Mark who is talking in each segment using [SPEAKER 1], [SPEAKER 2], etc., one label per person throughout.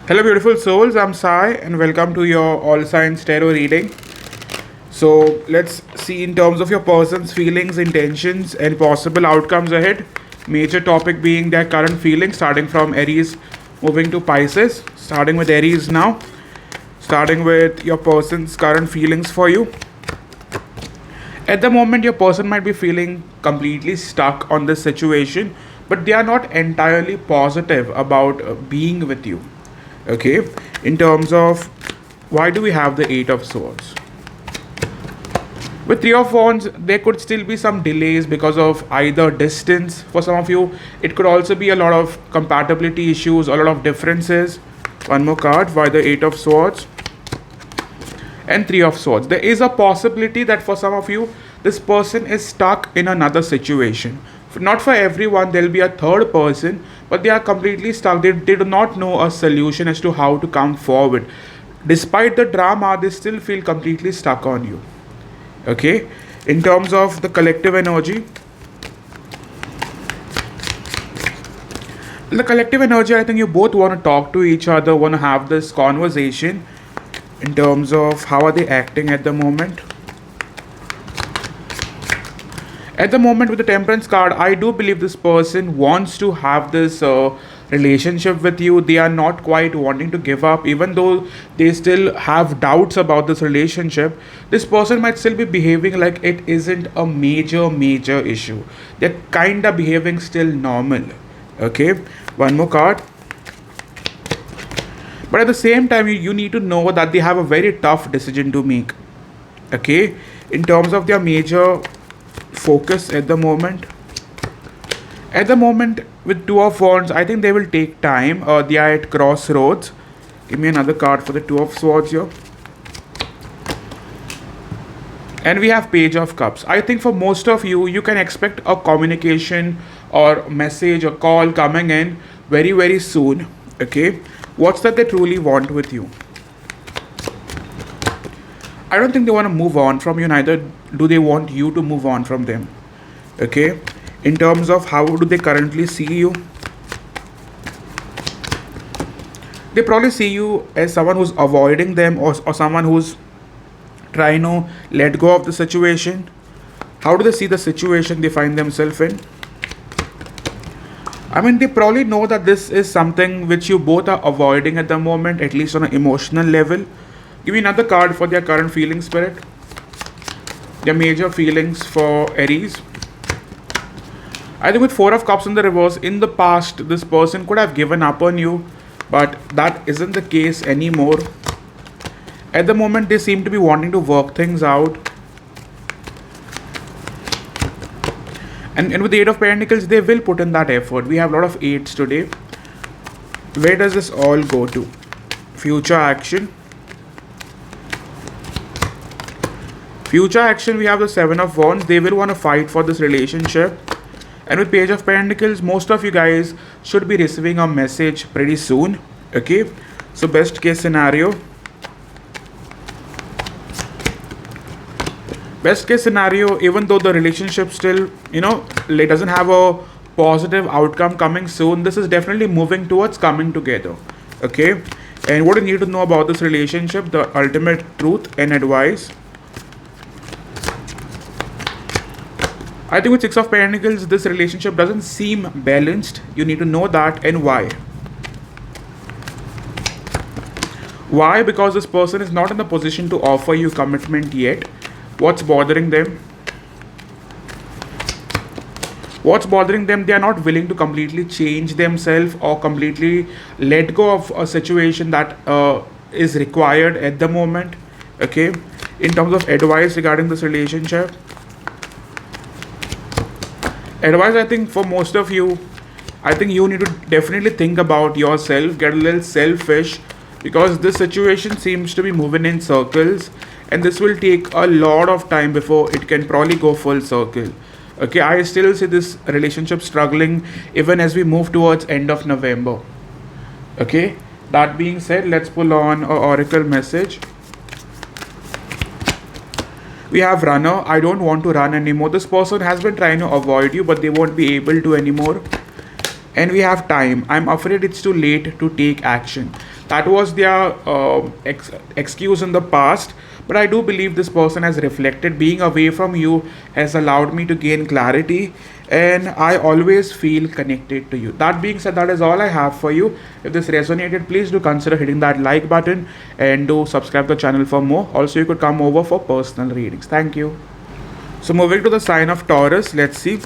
[SPEAKER 1] Hello, beautiful souls. I'm Sai, and welcome to your All Signs Tarot reading. So, let's see in terms of your person's feelings, intentions, and possible outcomes ahead. Major topic being their current feelings, starting from Aries, moving to Pisces. Starting with Aries now. Starting with your person's current feelings for you. At the moment, your person might be feeling completely stuck on this situation, but they are not entirely positive about being with you. Okay, in terms of why do we have the Eight of Swords? With Three of Wands, there could still be some delays because of either distance for some of you. It could also be a lot of compatibility issues, a lot of differences. One more card, why the Eight of Swords and Three of Swords. There is a possibility that for some of you, this person is stuck in another situation. Not for everyone, there will be a third person, but they are completely stuck. They do not know a solution as to how to come forward. Despite the drama, they still feel completely stuck on you. Okay, in terms of the collective energy, I think you both want to talk to each other, want to have this conversation in terms of how are they acting at the moment. At the moment with the Temperance card, I do believe this person wants to have this relationship with you. They are not quite wanting to give up, even though they still have doubts about this relationship. This person might still be behaving like it isn't a major issue. They're kind of behaving still normal. Okay, one more card. But at the same time, you need to know that they have a very tough decision to make. Okay, in terms of their major focus at the moment. At the moment with Two of Wands, I think they will take time. They are at crossroads. Give me another card for the Two of Swords here. And we have Page of Cups. I think for most of you, you can expect a communication or message or call coming in very soon. Okay, what's that they truly want with you? I don't think they want to move on from you, neither do they want you to move on from them. Okay, in terms of how do they currently see you, they probably see you as someone who's avoiding them, or someone who's trying to let go of the situation. How do they see the situation they find themselves in? I mean, they probably know that this is something which you both are avoiding at the moment, at least on an emotional level. Give me another card for their current feeling, Spirit. Their major feelings for Aries. I think with Four of Cups in the reverse, in the past, this person could have given up on you, but that isn't the case anymore. At the moment, they seem to be wanting to work things out. And with the Eight of Pentacles, they will put in that effort. We have a lot of eights today. Where does this all go to? Future action. Future action, we have the Seven of Wands. They will want to fight for this relationship. And with Page of Pentacles, most of you guys should be receiving a message pretty soon. Okay, so best case scenario. Best case scenario, even though the relationship still, it doesn't have a positive outcome coming soon, this is definitely moving towards coming together. Okay, and what you need to know about this relationship, the ultimate truth and advice. I think with Six of Pentacles, this relationship doesn't seem balanced. You need to know that, and why. Why? Because this person is not in the position to offer you commitment yet. What's bothering them? What's bothering them? They are not willing to completely change themselves or completely let go of a situation that is required at the moment. Okay, in terms of advice regarding this relationship. Advice, I think for most of you, I think you need to definitely think about yourself, get a little selfish, because this situation seems to be moving in circles, and this will take a lot of time before it can probably go full circle. Okay, I still see this relationship struggling even as we move towards end of November. Okay, that being said, let's pull on an oracle message. We have Runner. I don't want to run anymore. This person has been trying to avoid you, but they won't be able to anymore. And we have Time. I'm afraid it's too late to take action. That was their excuse in the past. But I do believe this person has reflected. Being away from you has allowed me to gain clarity, and I always feel connected to you. That being said, that is all I have for you. If this resonated, please do consider hitting that like button and do subscribe to the channel for more. Also, you could come over for personal readings. Thank you. So moving to the sign of Taurus, let's see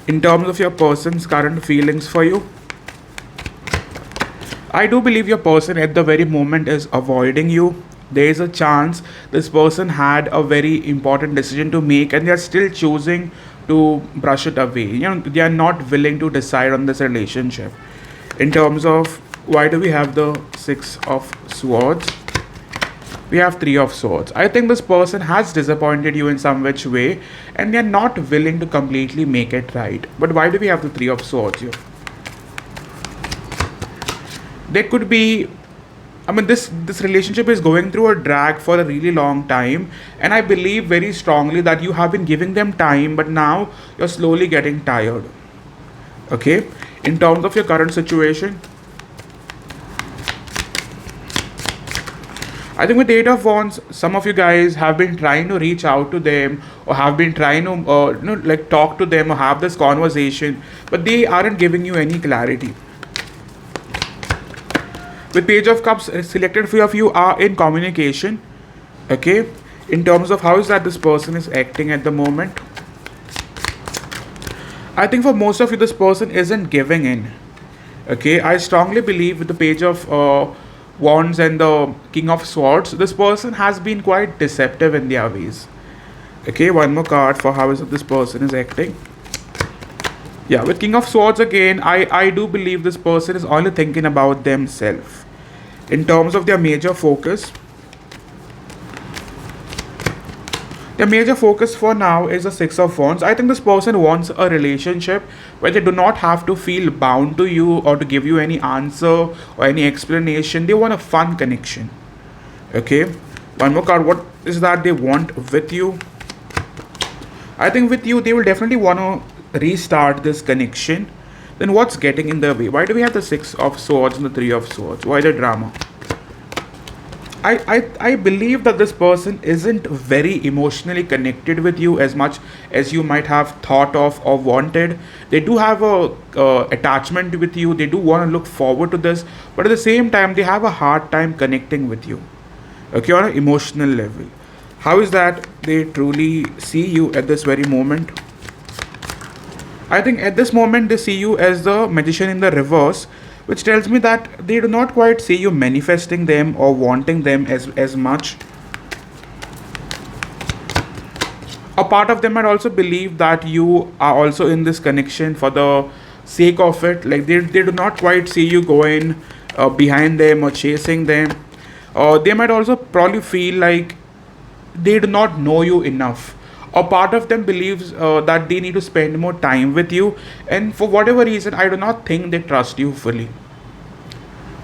[SPEAKER 1] in terms of your person's current feelings for you. I do believe your person at the very moment is avoiding you. There is a chance this person had a very important decision to make and they are still choosing to brush it away. They are not willing to decide on this relationship. In terms of why do we have the Six of Swords? We have Three of Swords. I think this person has disappointed you in some which way and they're not willing to completely make it right. But why do we have the Three of Swords here? There could be, this relationship is going through a drag for a really long time, and I believe very strongly that you have been giving them time, but now you're slowly getting tired. Okay? In terms of your current situation, I think with Eight of Wands, some of you guys have been trying to reach out to them or have been trying to talk to them or have this conversation, but they aren't giving you any clarity. With Page of Cups, selected few of you are in communication. Okay, in terms of how is that this person is acting at the moment, I think for most of you this person isn't giving in. Okay, I strongly believe with the Page of Wands and the King of Swords, this person has been quite deceptive in their ways. Okay, one more card for how is it this person is acting. Yeah, with King of Swords again, I do believe this person is only thinking about themselves. In terms of their major focus for now is the Six of Wands. I think this person wants a relationship where they do not have to feel bound to you or to give you any answer or any explanation. They want a fun connection. Okay, one more card. What is that they want with you? I think with you, they will definitely want to restart this connection. Then what's getting in the way? Why do we have the Six of Swords and the Three of Swords? Why the drama? I believe that this person isn't very emotionally connected with you as much as you might have thought of or wanted. They do have a attachment with you. They do want to look forward to this, but at the same time, they have a hard time connecting with you. Okay, on an emotional level. How is that they truly see you at this very moment? I think at this moment they see you as the Magician in the reverse, which tells me that they do not quite see you manifesting them or wanting them as much. A part of them might also believe that you are also in this connection for the sake of it. Like they do not quite see you going behind them or chasing them. They might also probably feel like they do not know you enough. A part of them believes that they need to spend more time with you, and for whatever reason I do not think they trust you fully.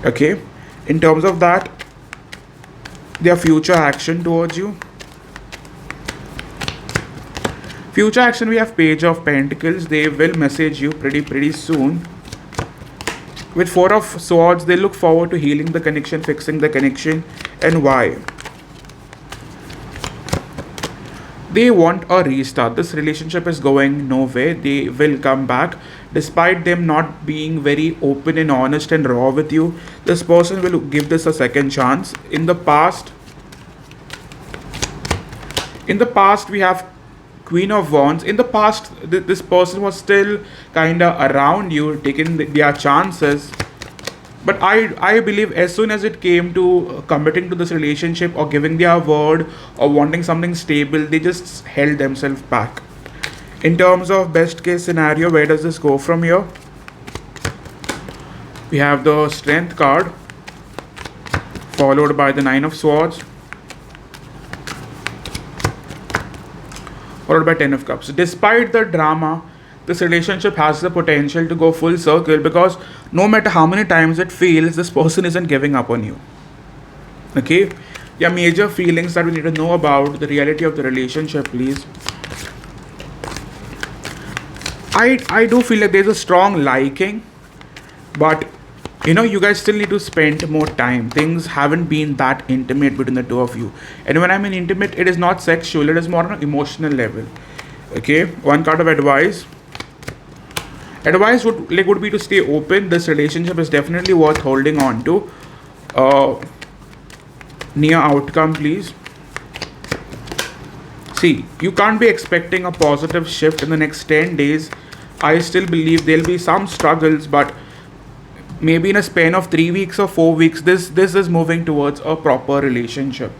[SPEAKER 1] Okay, in terms of that, their future action towards you. Future action, we have Page of Pentacles. They will message you pretty soon. With Four of Swords, they look forward to healing the connection, fixing the connection. And why? They want a restart. This relationship is going nowhere. They will come back. Despite them not being very open and honest and raw with you, this person will give this a second chance. In the past, we have Queen of Wands. In the past, this person was still kinda around you, taking their chances. But I believe as soon as it came to committing to this relationship or giving their word or wanting something stable, they just held themselves back. In terms of best case scenario, where does this go from here? We have the Strength card, followed by the Nine of Swords, followed by Ten of Cups. Despite the drama, this relationship has the potential to go full circle, because no matter how many times it fails, this person isn't giving up on you. Okay? There are major feelings that we need to know about the reality of the relationship, please. I do feel like there's a strong liking, but You guys still need to spend more time. Things haven't been that intimate between the two of you. And when I mean intimate, it is not sexual, it is more on an emotional level. Okay, one card of advice. Advice would be to stay open. This relationship is definitely worth holding on to. Near outcome, please. See, you can't be expecting a positive shift in the next 10 days. I still believe there'll be some struggles, but maybe in a span of 3 weeks or 4 weeks, this is moving towards a proper relationship.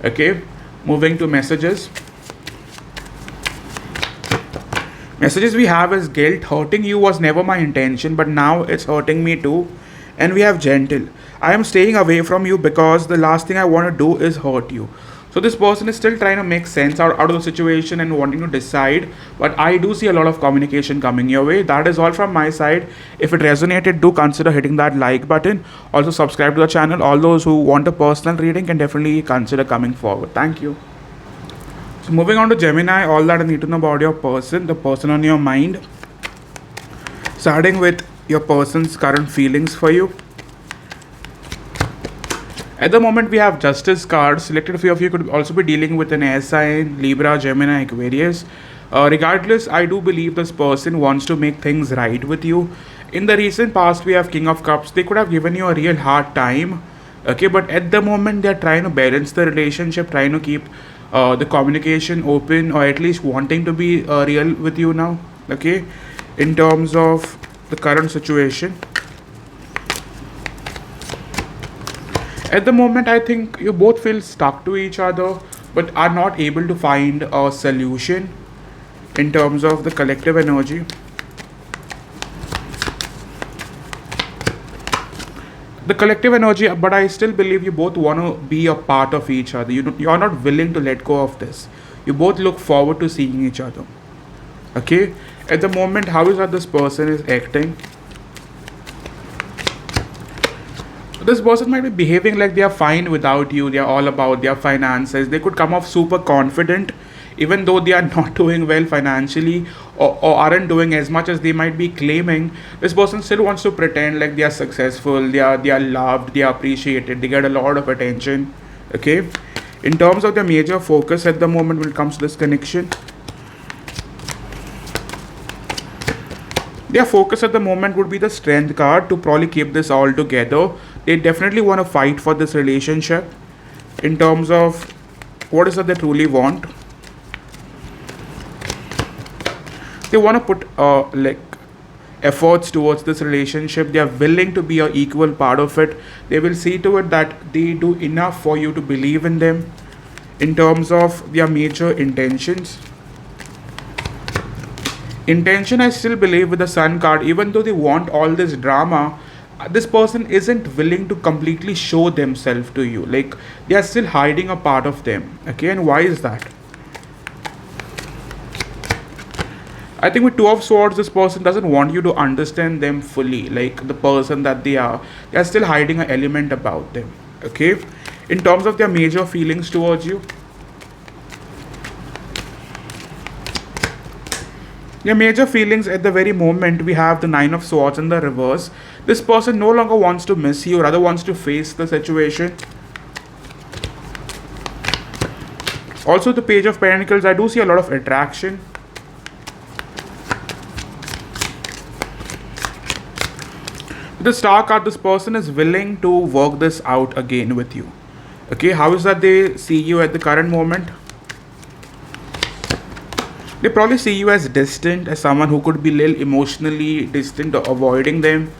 [SPEAKER 1] Okay, moving to messages. Messages we have is guilt. Hurting you was never my intention, but now it's hurting me too. And we have gentle. I am staying away from you because the last thing I want to do is hurt you. So this person is still trying to make sense out of the situation and wanting to decide. But I do see a lot of communication coming your way. That is all from my side. If it resonated, do consider hitting that like button. Also subscribe to the channel. All those who want a personal reading can definitely consider coming forward. Thank you. So moving on to Gemini, all that I need to know about your person, the person on your mind. Starting with your person's current feelings for you. At the moment, we have Justice cards. Selected few of you could also be dealing with an air sign, Libra, Gemini, Aquarius. Regardless, I do believe this person wants to make things right with you. In the recent past, we have King of Cups. They could have given you a real hard time. Okay, but at the moment, they're trying to balance the relationship, trying to keep the communication open, or at least wanting to be real with you now. Okay, in terms of the current situation. At the moment, I think you both feel stuck to each other, but are not able to find a solution in terms of the collective energy. The collective energy, but I still believe you both want to be a part of each other. You are not willing to let go of this. You both look forward to seeing each other. Okay? At the moment, how is that this person is acting? This person might be behaving like they are fine without you. They are all about their finances. They could come off super confident, even though they are not doing well financially, or aren't doing as much as they might be claiming. This person still wants to pretend like they are successful, they are loved, they are appreciated, they get a lot of attention. Okay? In terms of the major focus at the moment when it comes to this connection, their focus at the moment would be the Strength card to probably keep this all together. They definitely want to fight for this relationship in terms of what is it they truly want. They want to put efforts towards this relationship. They are willing to be an equal part of it. They will see to it that they do enough for you to believe in them. In terms of their major intentions, I still believe with the Sun card, even though they want all this drama, this person isn't willing to completely show themselves to you. Like, they are still hiding a part of them. Okay, and why is that? I think with Two of Swords, this person doesn't want you to understand them fully, like the person that they are. They are still hiding an element about them. Okay, in terms of their major feelings towards you, your major feelings at the very moment, we have the Nine of Swords in the reverse. This person no longer wants to miss you, rather wants to face the situation. Also, the Page of Pentacles, I do see a lot of attraction. The Star card, this person is willing to work this out again with you. Okay, how is that they see you at the current moment? They probably see you as distant, as someone who could be a little emotionally distant or avoiding them.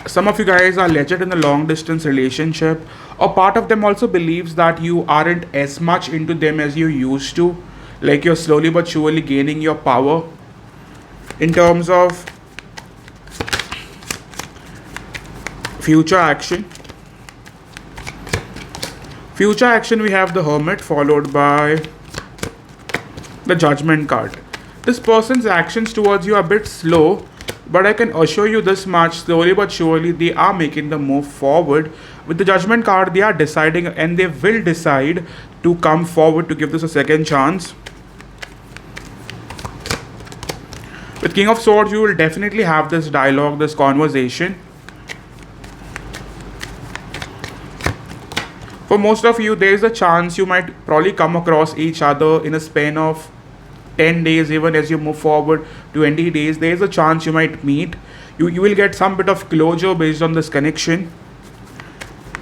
[SPEAKER 1] Some of you guys are legit in a long distance relationship, or part of them also believes that you aren't as much into them as you used to. Like, you're slowly but surely gaining your power. In terms of future action, we have the Hermit followed by the Judgment card. This person's actions towards you are a bit slow, but I can assure you this much, slowly but surely they are making the move forward. With the Judgment card, they are deciding, and they will decide to come forward to give this a second chance. With King of Swords, you will definitely have this dialogue, this conversation. For most of you, there is a chance you might probably come across each other in a span of 10 days. Even as you move forward 20 days, there is a chance you might meet. You will get some bit of closure based on this connection.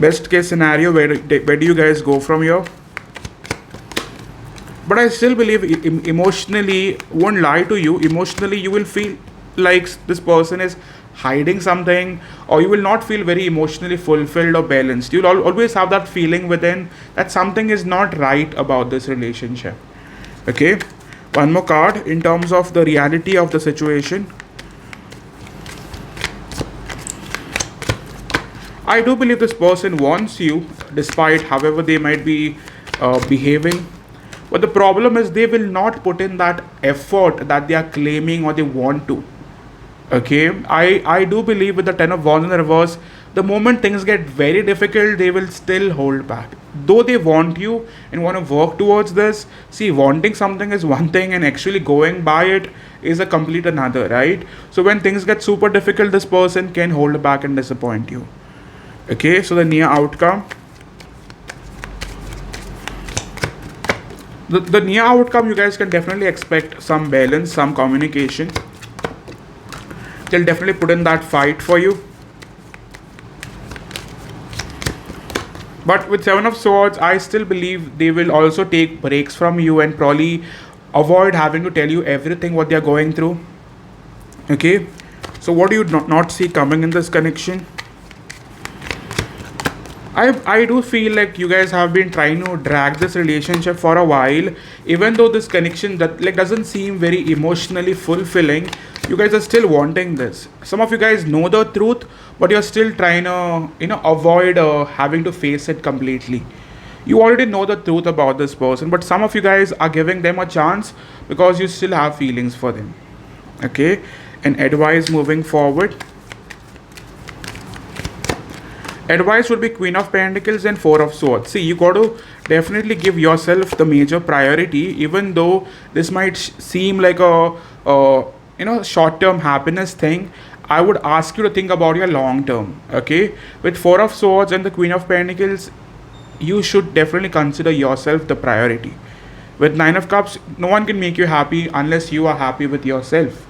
[SPEAKER 1] Best case scenario, where do you guys go from here? But I still believe emotionally, won't lie to you, emotionally you will feel like this person is hiding something, or you will not feel very emotionally fulfilled or balanced. You'll always have that feeling within that something is not right about this relationship. Okay, one more card in terms of the reality of the situation. I do believe this person wants you, despite however they might be behaving. But the problem is they will not put in that effort that they are claiming or they want to. Okay, I do believe with the Ten of Wands in the reverse, the moment things get very difficult, they will still hold back. Though they want you and want to work towards this, see, wanting something is one thing and actually going by it is a complete another, right? So when things get super difficult, this person can hold back and disappoint you. Okay, so the near outcome. The near outcome, you guys can definitely expect some balance, some communication. They'll definitely put in that fight for you. But with Seven of Swords, I still believe they will also take breaks from you and probably avoid having to tell you everything what they're going through. Okay, so what do you not see coming in this connection? I do feel like you guys have been trying to drag this relationship for a while, even though this connection that doesn't seem very emotionally fulfilling. You guys are still wanting this. Some of you guys know the truth, but you're still trying to avoid having to face it completely. You already know the truth about this person, but some of you guys are giving them a chance because you still have feelings for them. Okay, and advice moving forward. Advice would be Queen of Pentacles and Four of Swords. See, you got to definitely give yourself the major priority, even though this might seem like a short-term happiness thing. I would ask you to think about your long-term. Okay, with Four of Swords and the Queen of Pentacles, you should definitely consider yourself the priority. With Nine of Cups, no one can make you happy unless you are happy with yourself.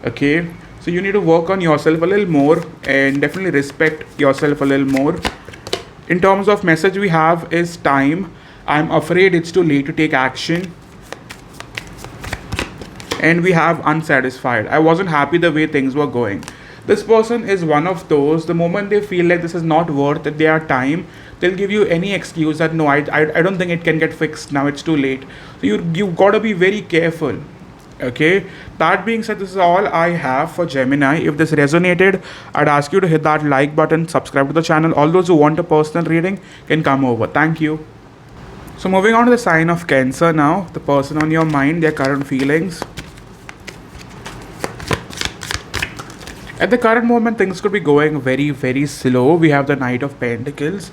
[SPEAKER 1] Okay, so you need to work on yourself a little more and definitely respect yourself a little more. In terms of message we have is time. I'm afraid it's too late to take action. And we have unsatisfied. I wasn't happy the way things were going. This person is one of those, the moment they feel like this is not worth their time, they'll give you any excuse that no, I don't think it can get fixed now, it's too late. So you got to be very careful. Okay, that being said, this is all I have for Gemini. If this resonated, I'd ask you to hit that like button, subscribe to the channel. All those who want a personal reading can come over. Thank you. So moving on to the sign of Cancer now, the person on your mind, their current feelings. At the current moment, things could be going very, very slow. We have the Knight of Pentacles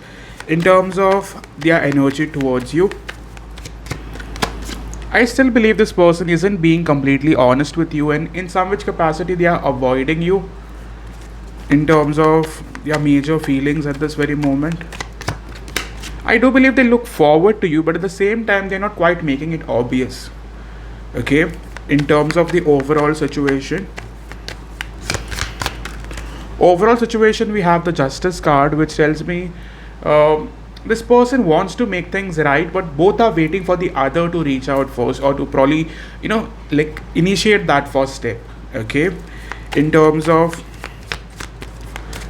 [SPEAKER 1] in terms of their energy towards you. I still believe this person isn't being completely honest with you, and in some which capacity they are avoiding you in terms of their major feelings at this very moment. I do believe they look forward to you, but at the same time they're not quite making it obvious. Okay, in terms of the overall situation. Overall situation, we have the Justice card, which tells me this person wants to make things right, but both are waiting for the other to reach out first, or to probably initiate that first step. Okay, in terms of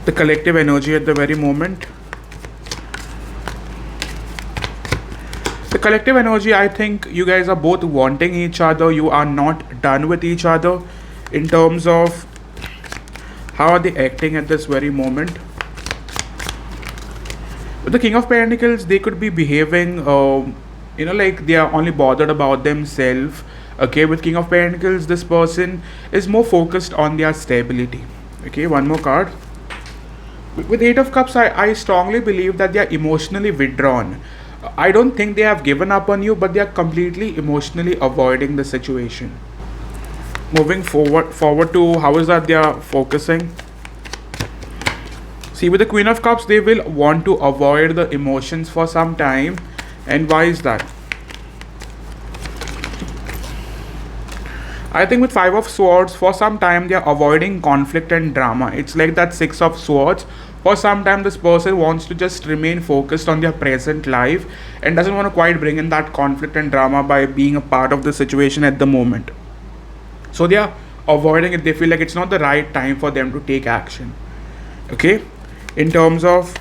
[SPEAKER 1] the collective energy at the very moment, the collective energy, I think you guys are both wanting each other. You are not done with each other. In terms of how are they acting at this very moment? With the King of Pentacles, they could be behaving, like they are only bothered about themselves. Okay, with King of Pentacles, this person is more focused on their stability. Okay, one more card. With Eight of Cups, I strongly believe that they are emotionally withdrawn. I don't think they have given up on you, but they are completely emotionally avoiding the situation. Moving forward to how is that they are focusing. See, with the Queen of Cups, they will want to avoid the emotions for some time. And why is that? I think with Five of Swords, for some time they are avoiding conflict and drama. It's like that Six of Swords. For some time, this person wants to just remain focused on their present life and doesn't want to quite bring in that conflict and drama by being a part of the situation at the moment. So they are avoiding it. They feel like it's not the right time for them to take action. Okay? In terms of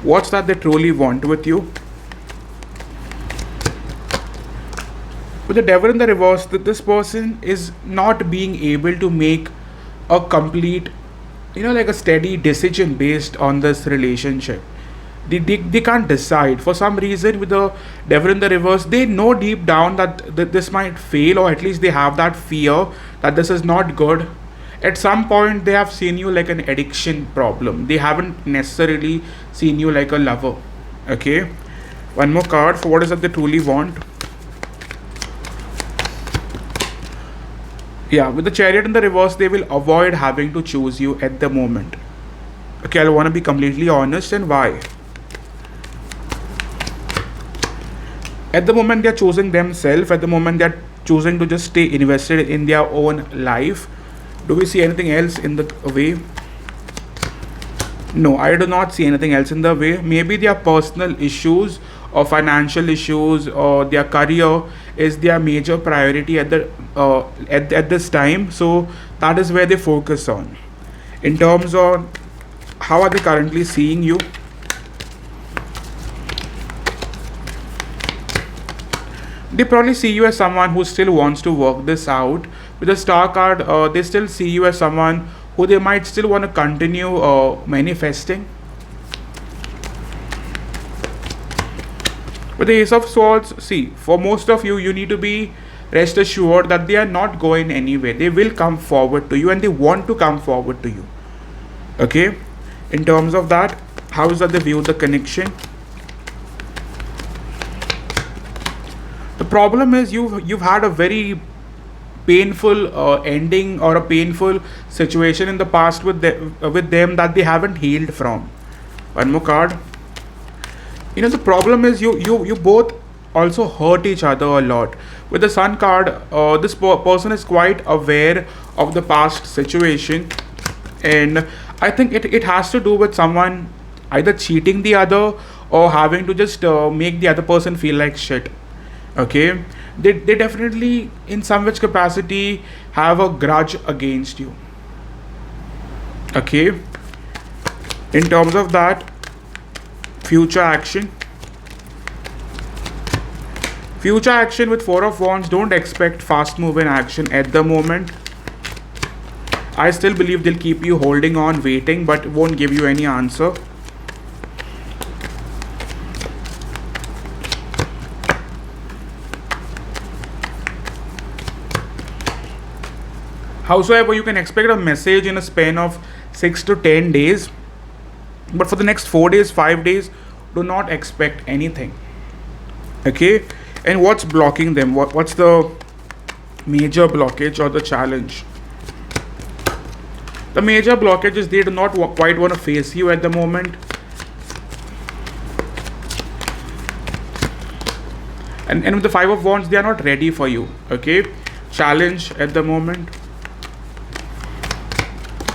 [SPEAKER 1] what's that they truly want with you. With the Devil in the reverse, that this person is not being able to make a complete, like a steady decision based on this relationship. They can't decide. For some reason, with the Devil in the reverse, they know deep down that this might fail, or at least they have that fear that this is not good. At some point, they have seen you like an addiction problem. They haven't necessarily seen you like a lover. Okay? One more card for what is that they truly want. Yeah, with the Chariot in the reverse, they will avoid having to choose you at the moment. Okay, I want to be completely honest, and why? At the moment, they are choosing themselves. At the moment, they are choosing to just stay invested in their own life. Do we see anything else in the way? No, I do not see anything else in the way. Maybe their personal issues or financial issues or their career is their major priority at this time. So that is where they focus on. In terms of how are they currently seeing you? They probably see you as someone who still wants to work this out. With the Star card, they still see you as someone who they might still want to continue manifesting. With the Ace of Swords, see, for most of you, you need to be rest assured that they are not going anywhere. They will come forward to you and they want to come forward to you. Okay? In terms of that, how is that they view the connection? The problem is you've had a very painful ending or a painful situation in the past with them that they haven't healed from. One more card. The problem is you both also hurt each other a lot. With the Sun card, this person is quite aware of the past situation, and I think it has to do with someone either cheating the other or having to just make the other person feel like shit. Okay, they definitely in some which capacity have a grudge against you. Okay, in terms of that, future action with Four of Wands. Don't expect fast moving action at the moment. I still believe they'll keep you holding on, waiting, but won't give you any answer. Howsoever, you can expect a message in a span of 6 to 10 days. But for the next 4 days, 5 days, do not expect anything. Okay? And what's blocking them? What's the major blockage or the challenge? The major blockage is they do not quite want to face you at the moment. And with the Five of Wands, they are not ready for you. Okay? Challenge at the moment.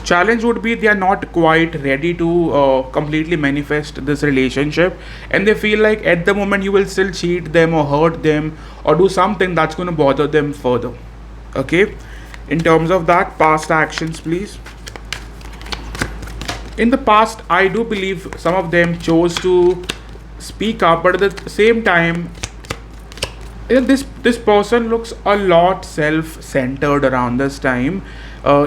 [SPEAKER 1] Challenge would be they are not quite ready to completely manifest this relationship, and they feel like at the moment you will still cheat them or hurt them or do something that's going to bother them further. Okay, in terms of that, past actions, please. In the past, I do believe some of them chose to speak up, but at the same time, this person looks a lot self-centered around this time.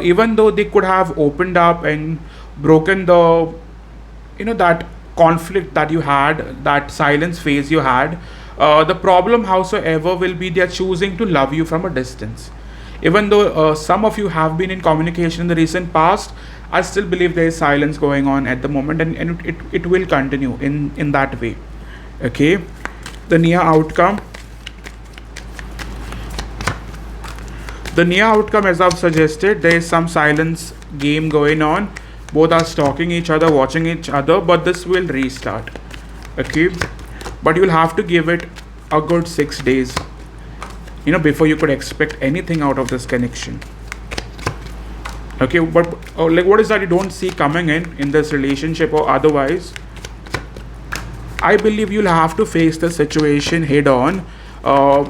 [SPEAKER 1] Even though they could have opened up and broken the that conflict that you had, that silence phase you had, the problem howsoever will be they're choosing to love you from a distance. Even though some of you have been in communication in the recent past, I still believe there is silence going on at the moment, and it will continue in that way. Okay, the near outcome. The near outcome, as I've suggested, there is some silence game going on. both are stalking each other, watching each other, but this will restart. Okay, but you'll have to give it a good 6 days, before you could expect anything out of this connection. Okay, but like, what is that you don't see coming in this relationship or otherwise? I believe you'll have to face the situation head on.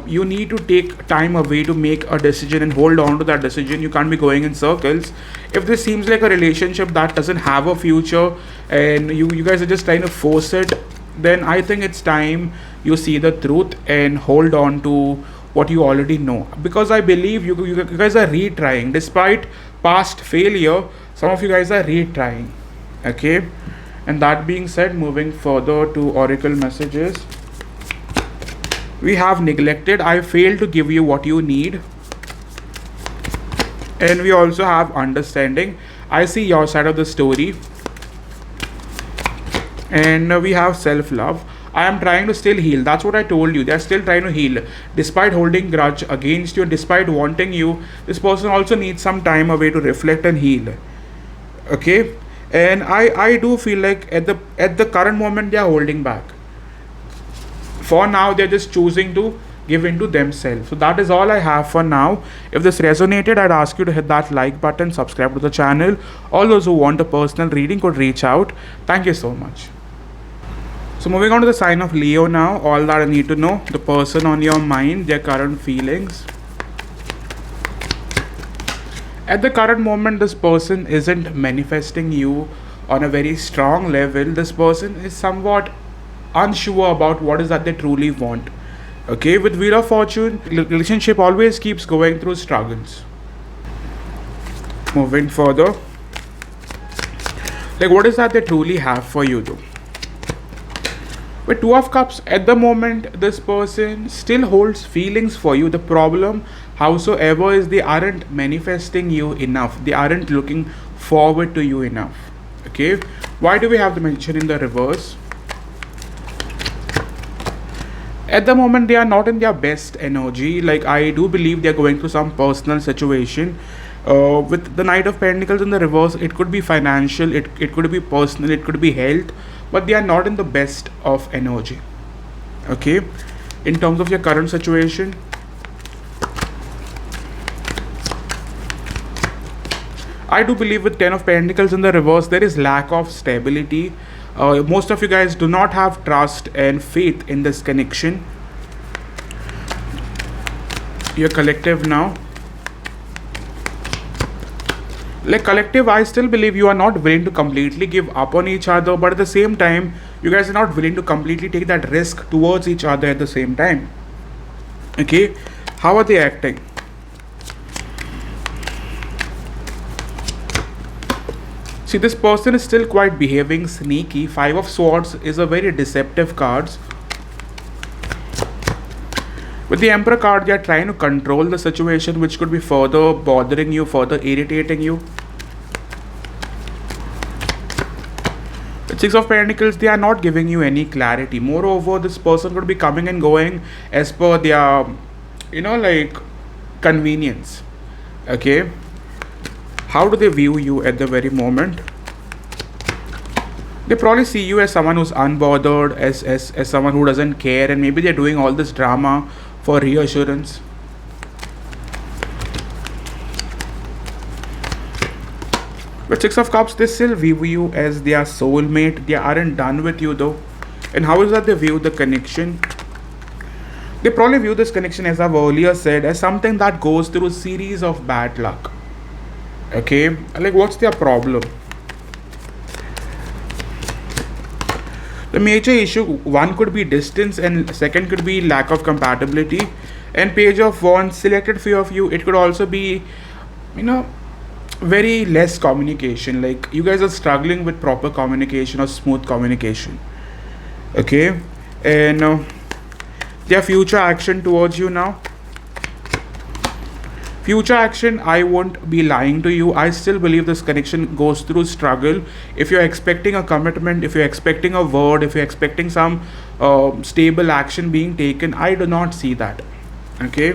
[SPEAKER 1] You need to take time away to make a decision and hold on to that decision. You can't be going in circles. If this seems like a relationship that doesn't have a future and you guys are just trying to force it, then I think it's time you see the truth and hold on to what you already know. Because I believe you guys are retrying. Despite past failure, some of you guys are retrying. Okay, and that being said, moving further to oracle messages, we have neglected. I failed to give you what you need. And we also have understanding. I see your side of the story. And we have self-love. I am trying to still heal. That's what I told you. They are still trying to heal. Despite holding grudge against you, despite wanting you, this person also needs some time away to reflect and heal. Okay? And I do feel like at the current moment they are holding back. For now, they're just choosing to give into themselves. So that is all I have for now. If this resonated, I'd ask you to hit that like button, subscribe to the channel. All those who want a personal reading could reach out. Thank you so much. So moving on to the sign of Leo now. All that I need to know: the person on your mind, their current feelings. At the current moment, this person isn't manifesting you on a very strong level. This person is somewhat unsure about what is that they truly want. Okay, with Wheel of Fortune, relationship always keeps going through struggles. Moving further, like, what is that they truly have for you though? With Two of Cups, at the moment, this person still holds feelings for you. The problem, howsoever, is they aren't manifesting you enough. They aren't looking forward to you enough. Okay, why do we have the mention in the reverse? At the moment, they are not in their best energy. Like, I do believe they are going through some personal situation. With the Knight of Pentacles in the reverse, it could be financial, it could be personal, it could be health, but they are not in the best of energy. Okay, in terms of your current situation, I do believe with Ten of Pentacles in the reverse, there is lack of stability. Most of you guys do not have trust and faith in this connection. Your collective now. Like, collective, I still believe you are not willing to completely give up on each other, but at the same time, you guys are not willing to completely take that risk towards each other at the same time. Okay, how are they acting? See, this person is still quite behaving sneaky. Five of Swords is a very deceptive card. With the Emperor card, they are trying to control the situation, which could be further bothering you, further irritating you. With Six of Pentacles, they are not giving you any clarity. Moreover, this person could be coming and going as per their, like, convenience. Okay. How do they view you at the very moment? They probably see you as someone who's unbothered, as someone who doesn't care, and maybe they're doing all this drama for reassurance. With Six of Cups, they still view you as their soulmate. They aren't done with you though. And how is that they view the connection? They probably view this connection, as I've earlier said, as something that goes through a series of bad luck. Okay, like, what's their problem? The major issue, one could be distance and second could be lack of compatibility. And Page of Wands, selected few of you, it could also be, very less communication. Like, you guys are struggling with proper communication or smooth communication. Okay, and their future action towards you now. Future action, I won't be lying to you. I still believe this connection goes through struggle. If you're expecting a commitment, if you're expecting a word, if you're expecting some stable action being taken, I do not see that. Okay.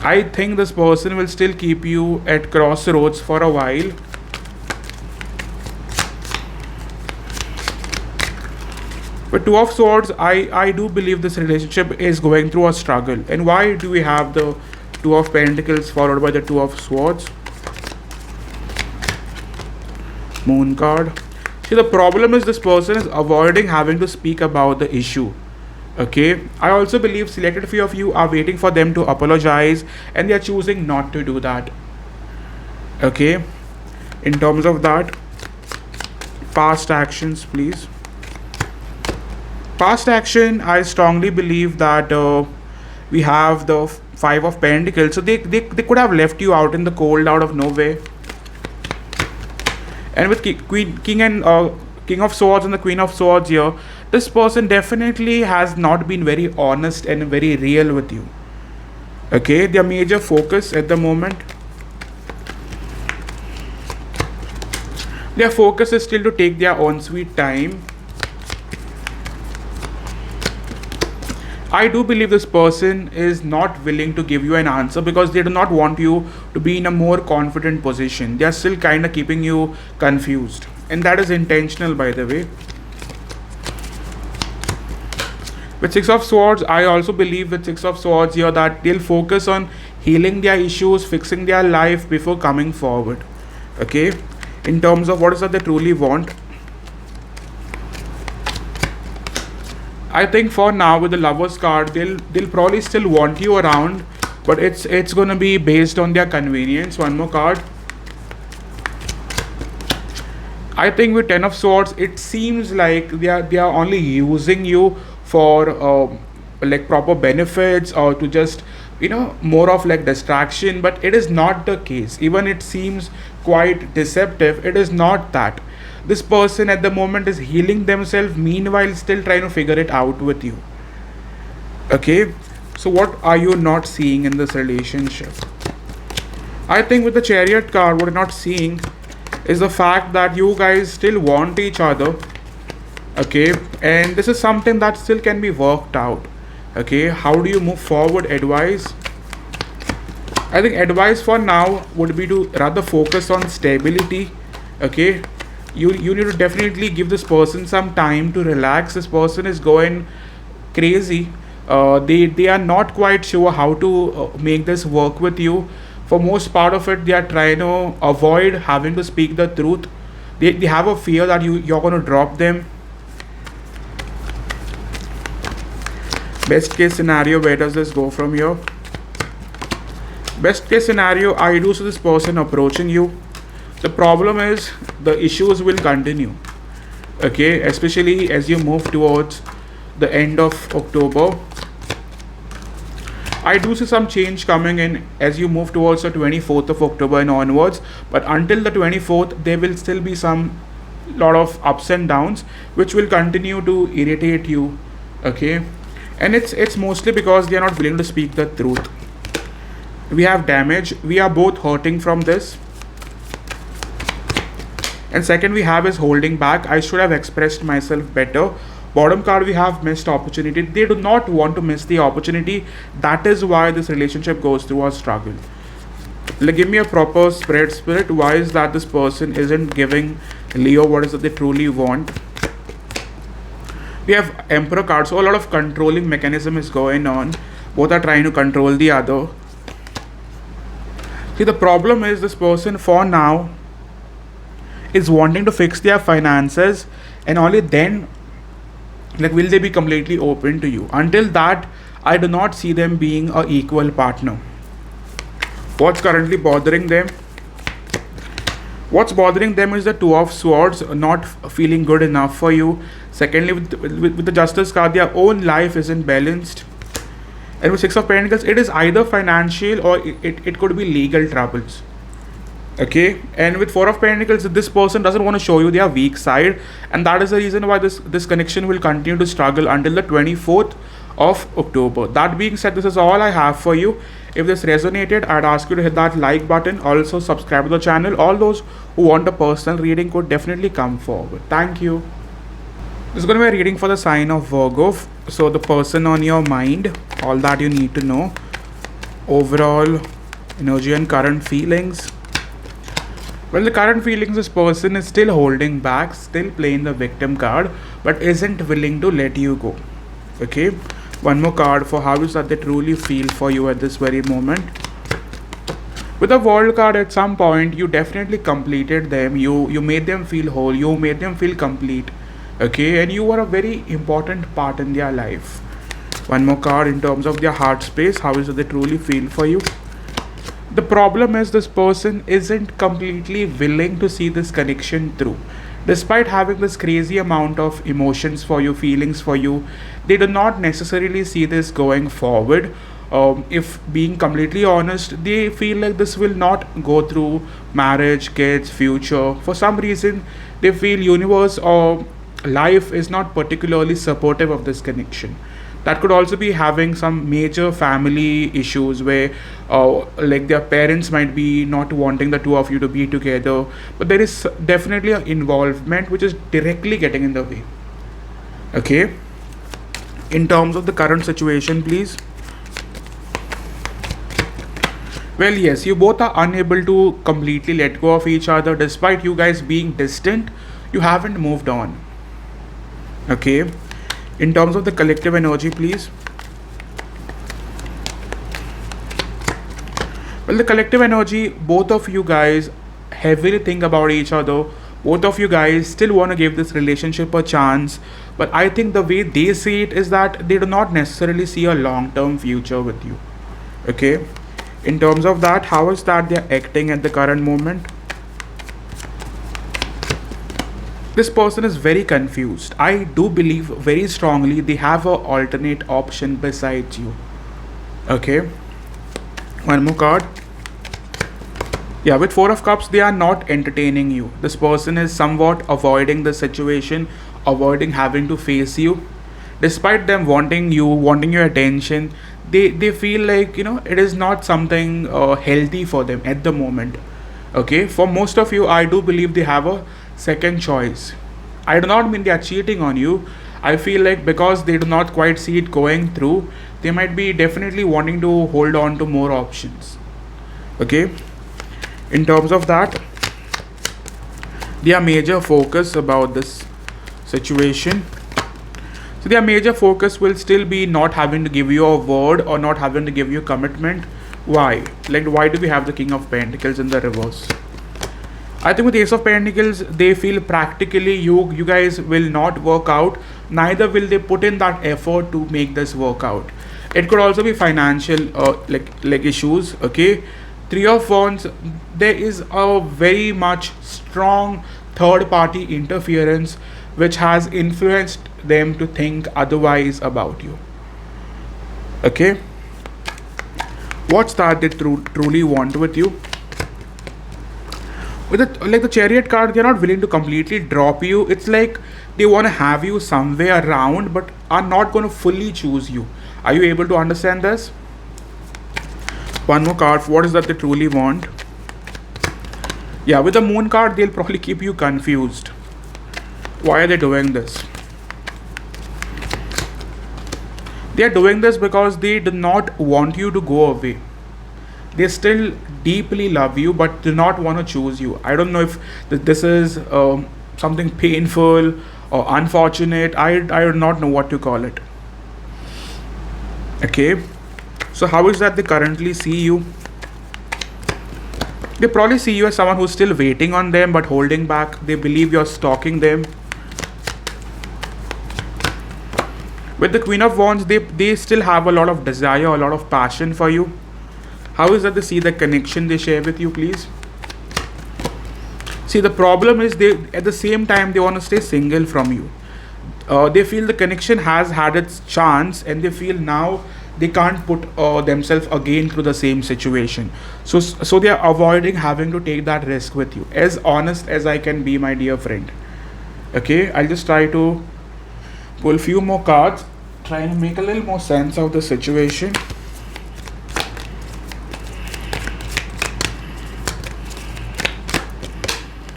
[SPEAKER 1] I think this person will still keep you at crossroads for a while. With Two of Swords, I do believe this relationship is going through a struggle. And why do we have the Two of Pentacles followed by the Two of Swords? Moon card. See, the problem is this person is avoiding having to speak about the issue. Okay, I also believe selected few of you are waiting for them to apologize and they are choosing not to do that. Okay, in terms of that, past actions, please. Past action, I strongly believe that we have the Five of Pentacles. So they could have left you out in the cold out of nowhere. And with King of Swords and the Queen of Swords here, this person definitely has not been very honest and very real with you. Okay, their major focus at the moment, their focus is still to take their own sweet time. I do believe this person is not willing to give you an answer because they do not want you to be in a more confident position. They are still kind of keeping you confused. And that is intentional, by the way. With Six of Swords, I also believe with Six of Swords here that they'll focus on healing their issues, fixing their life before coming forward. Okay? In terms of what is that they truly want. I think for now with the Lovers card, they'll probably still want you around, but it's gonna be based on their convenience. One more card. I think with Ten of Swords, it seems like they are only using you for like proper benefits or to just more of like distraction, but it is not the case. Even it seems quite deceptive, it is not that. This person at the moment is healing themselves, meanwhile still trying to figure it out with you. Okay, so what are you not seeing in this relationship? I think with the Chariot card, what you're not seeing is the fact that you guys still want each other. Okay, and this is something that still can be worked out. Okay, how do you move forward? Advice, I think advice for now would be to rather focus on stability. Okay, you need to definitely give this person some time to relax. This person is going crazy. They are not quite sure how to make this work with you. For most part of it, they are trying to avoid having to speak the truth. They have a fear that you're going to drop them. Best case scenario, where does this go from here? Best case scenario, I do see this person approaching you. The problem is the issues will continue. Okay, especially as you move towards the end of October. I do see some change coming in as you move towards the 24th of October and onwards. But until the 24th, there will still be some lot of ups and downs which will continue to irritate you. Okay, and it's mostly because they are not willing to speak the truth. We have damage. We are both hurting from this. And second we have is holding back. I should have expressed myself better. Bottom card, we have missed opportunity. They do not want to miss the opportunity. That is why this relationship goes through a struggle. Like, give me a proper spread, Spirit. Why is that this person isn't giving Leo what is that they truly want? We have Emperor card. So a lot of controlling mechanism is going on. Both are trying to control the other. See, the problem is this person for now is wanting to fix their finances, and only then like will they be completely open to you. Until that, I do not see them being a equal partner. What's currently bothering them? What's bothering them is the Two of Swords, not feeling good enough for you. Secondly, with the Justice card, their own life isn't balanced. And with Six of Pentacles, it is either financial or it could be legal troubles. Okay, and with Four of Pentacles, this person doesn't want to show you their weak side, and that is the reason why this connection will continue to struggle until the 24th of October. That being said, this is all I have for you. If this resonated, I'd ask you to hit that like button. Also subscribe to the channel. All those who want a personal reading could definitely come forward. Thank you. This is going to be a reading for the sign of Virgo. So the person on your mind, all that you need to know. Overall energy and current feelings. Well, the current feelings, this person is still holding back, still playing the victim card, but isn't willing to let you go. Okay, one more card for how is that they truly feel for you at this very moment. With the world card, at some point you definitely completed them, you made them feel whole, you made them feel complete. Okay, and you were a very important part in their life. One more card in terms of their heart space, how is it they truly feel for you. The problem is this person isn't completely willing to see this connection through. Despite having this crazy amount of emotions for you, feelings for you, they do not necessarily see this going forward. If being completely honest, they feel like this will not go through marriage, kids, future. For some reason, they feel universe or life is not particularly supportive of this connection. That could also be having some major family issues where like their parents might be not wanting the two of you to be together, but there is definitely an involvement which is directly getting in the way. Okay, in terms of the current situation, please. Well, yes, you both are unable to completely let go of each other. Despite you guys being distant, you haven't moved on. Okay, in terms of the collective energy, please. Well, the collective energy, both of you guys heavily think about each other. Both of you guys still want to give this relationship a chance, but I think the way they see it is that they do not necessarily see a long-term future with you. Okay, in terms of that, how is that they're acting at the current moment? This person is very confused. I do believe very strongly they have an alternate option besides you. Okay, one more card. Yeah, with Four of Cups, they are not entertaining you. This person is somewhat avoiding the situation, avoiding having to face you. Despite them wanting you, wanting your attention, they feel like, it is not something healthy for them at the moment. Okay, for most of you, I do believe they have a second choice. I do not mean they are cheating on you. I feel like because they do not quite see it going through, they might be definitely wanting to hold on to more options. Okay, in terms of that, their major focus about this situation. So their major focus will still be not having to give you a word or not having to give you commitment. Why? Like, why do we have the King of Pentacles in the reverse? I think with Ace of Pentacles, they feel practically you guys will not work out. Neither will they put in that effort to make this work out. It could also be financial like issues. Okay, Three of Wands, there is a very much strong third party interference which has influenced them to think otherwise about you. Okay, what's that they truly want with you? With the Chariot card, they're not willing to completely drop you. It's like they want to have you somewhere around but are not going to fully choose you. Are you able to understand this? One more card. What is that they truly want? Yeah, with the Moon card, they'll probably keep you confused. Why are they doing this? They are doing this because they do not want you to go away. They still deeply love you but do not want to choose you. I don't know if this is something painful or unfortunate. I do not know what to call it. Okay, so how is that they currently see you? They probably see you as someone who's still waiting on them but holding back. They believe you're stalking them. With the Queen of Wands, they still have a lot of desire, a lot of passion for you. How is that they see the connection they share with you, please? See, the problem is they at the same time they want to stay single from you. They feel the connection has had its chance and they feel now they can't put themselves again through the same situation. So they are avoiding having to take that risk with you. As honest as I can be, my dear friend. Okay, I'll just try to pull few more cards, trying to make a little more sense of the situation.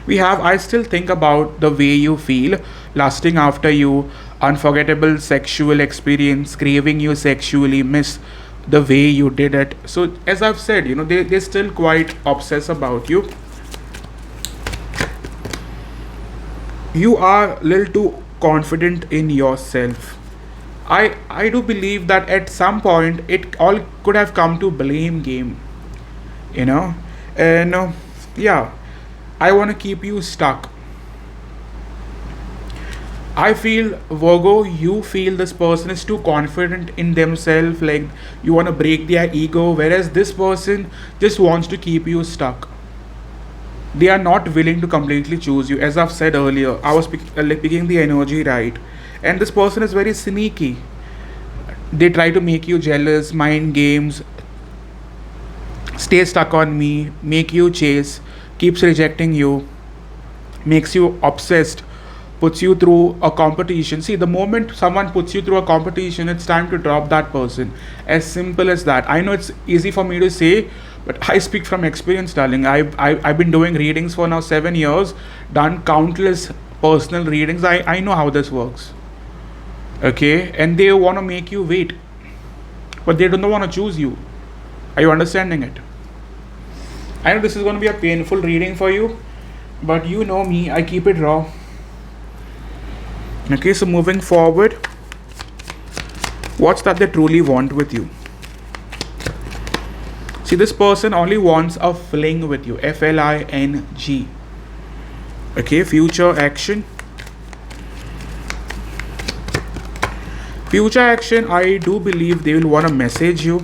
[SPEAKER 1] We have, I still think about the way you feel, lusting after you, unforgettable sexual experience, craving you sexually, miss the way you did it. So as I've said, they're still quite obsessed about you. You are a little too confident in yourself. I do believe that at some point it all could have come to blame game, you know, and yeah, I want to keep you stuck. I feel, Virgo, you feel this person is too confident in themselves, like you want to break their ego, whereas this person just wants to keep you stuck. They are not willing to completely choose you. As I've said earlier, I was like picking the energy right, and this person is very sneaky. They try to make you jealous, mind games, stay stuck on me, make you chase, keeps rejecting you, makes you obsessed, puts you through a competition. See, the moment someone puts you through a competition, it's time to drop that person. As simple as that. I know it's easy for me to say, but I speak from experience, darling. I've been doing readings for now 7 years, done countless personal readings. I know how this works. Okay? And they want to make you wait, but they don't want to choose you. Are you understanding it? I know this is going to be a painful reading for you, but you know me, I keep it raw. Okay, so moving forward, what's that they truly want with you? See, this person only wants a fling with you. FLING. Okay, future action. Future action, I do believe they will want to message you.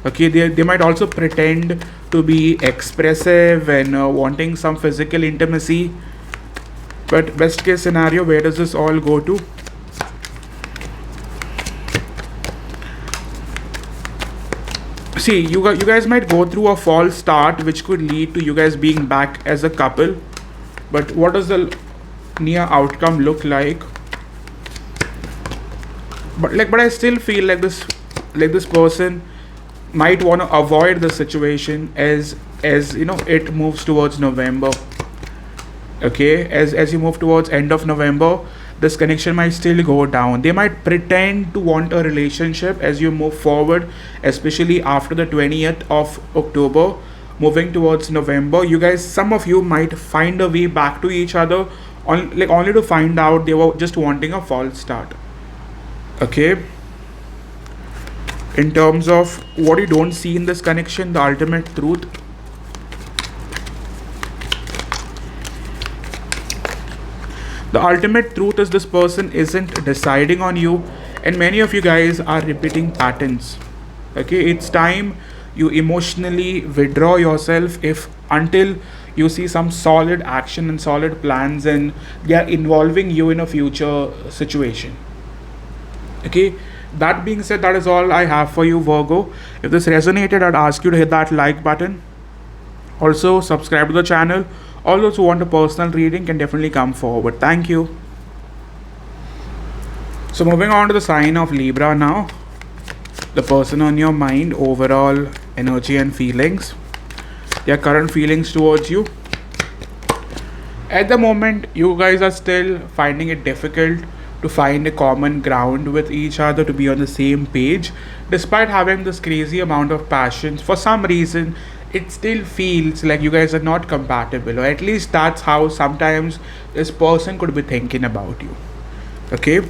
[SPEAKER 1] Okay, they might also pretend to be expressive and wanting some physical intimacy. But best case scenario, where does this all go to? See, you guys might go through a false start, which could lead to you guys being back as a couple. But what does the near outcome look like? But I still feel like this person might want to avoid the situation as it moves towards November. Okay, as you move towards end of November, this connection might still go down. They might pretend to want a relationship as you move forward, especially after the 20th of October, moving towards November. You guys, some of you might find a way back to each other, only to find out they were just wanting a false start. Okay, in terms of what you don't see in this connection, the ultimate truth. The ultimate truth is this person isn't deciding on you, and many of you guys are repeating patterns. Okay, it's time you emotionally withdraw yourself until you see some solid action and solid plans, and they are involving you in a future situation. Okay, that being said, that is all I have for you, Virgo. If this resonated, I'd ask you to hit that like button. Also, subscribe to the channel. All those who want a personal reading can definitely come forward. Thank you. So moving on to the sign of Libra now. The person on your mind, overall energy and feelings. Their current feelings towards you. At the moment, you guys are still finding it difficult to find a common ground with each other, to be on the same page. Despite having this crazy amount of passions, for some reason, it still feels like you guys are not compatible, or at least that's how sometimes this person could be thinking about you. Okay,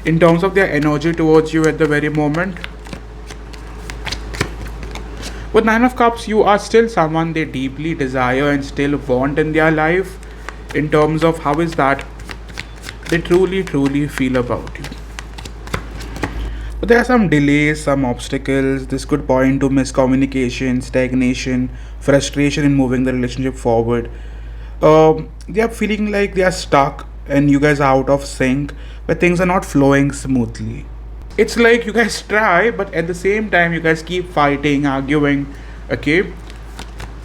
[SPEAKER 1] in terms of their energy towards you at the very moment, with 9 of Cups, you are still someone they deeply desire and still want in their life. In terms of how is that they truly feel about you. But there are some delays, some obstacles. This could point to miscommunication, stagnation, frustration in moving the relationship forward. They are feeling like they are stuck and you guys are out of sync, where things are not flowing smoothly. It's like you guys try, but at the same time, you guys keep fighting, arguing. Okay,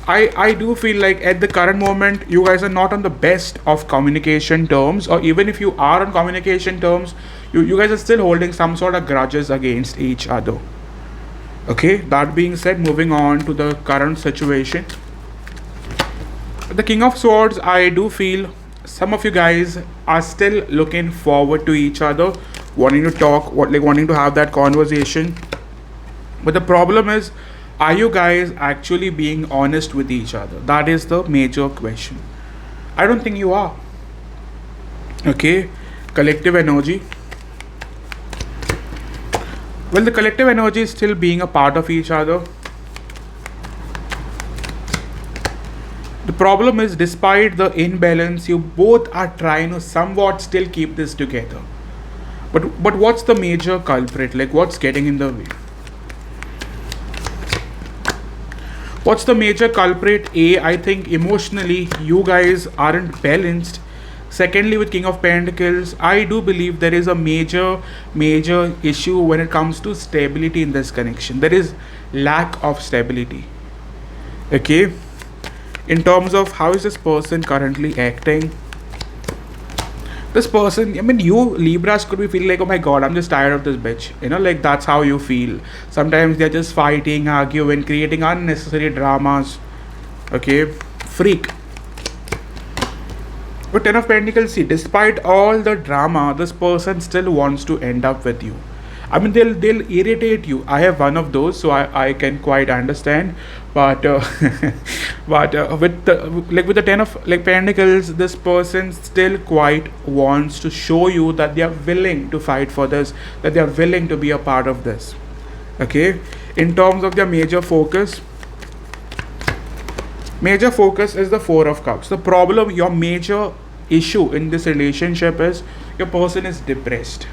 [SPEAKER 1] I do feel like at the current moment, you guys are not on the best of communication terms, or even if you are on communication terms, you guys are still holding some sort of grudges against each other. Okay, that being said, moving on to the current situation. The King of Swords, I do feel some of you guys are still looking forward to each other, wanting to talk, wanting to have that conversation. But the problem is, are you guys actually being honest with each other? That is the major question. I don't think you are. Okay, collective energy. Well, the collective energy is still being a part of each other. The problem is, despite the imbalance, you both are trying to somewhat still keep this together. But what's the major culprit? Like, what's getting in the way? What's the major culprit? I think emotionally you guys aren't balanced. Secondly, with King of Pentacles, I do believe there is a major issue when it comes to stability in this connection. There is lack of stability. Okay, in terms of how is this person currently acting, this person, I mean, you Libras could be feeling like, oh my god, I'm just tired of this bitch, like that's how you feel. Sometimes they're just fighting, arguing, creating unnecessary dramas. Okay, freak. But Ten of Pentacles, see, despite all the drama, this person still wants to end up with you. I mean, they'll irritate you. I have one of those, so I can quite understand. But with the Ten of Pentacles, this person still quite wants to show you that they are willing to fight for this, that they are willing to be a part of this. Okay, in terms of their major focus is the Four of Cups. The problem, your major issue in this relationship is your person is depressed.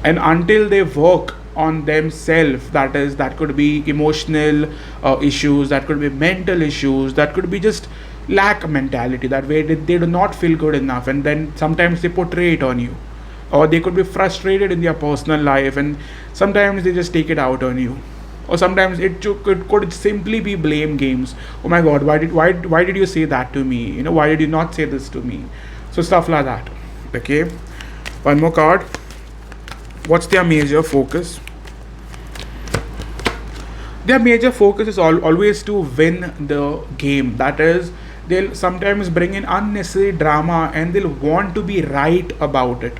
[SPEAKER 1] And until they work on themselves, that could be emotional issues, that could be mental issues, that could be just lack mentality, that way they do not feel good enough, and then sometimes they portray it on you, or they could be frustrated in their personal life and sometimes they just take it out on you, or sometimes it could simply be blame games. Oh my god, why did you say that to me, why did you not say this to me? So stuff like that. Okay, one more card. What's their major focus? Their major focus is always to win the game. That is, they'll sometimes bring in unnecessary drama and they'll want to be right about it.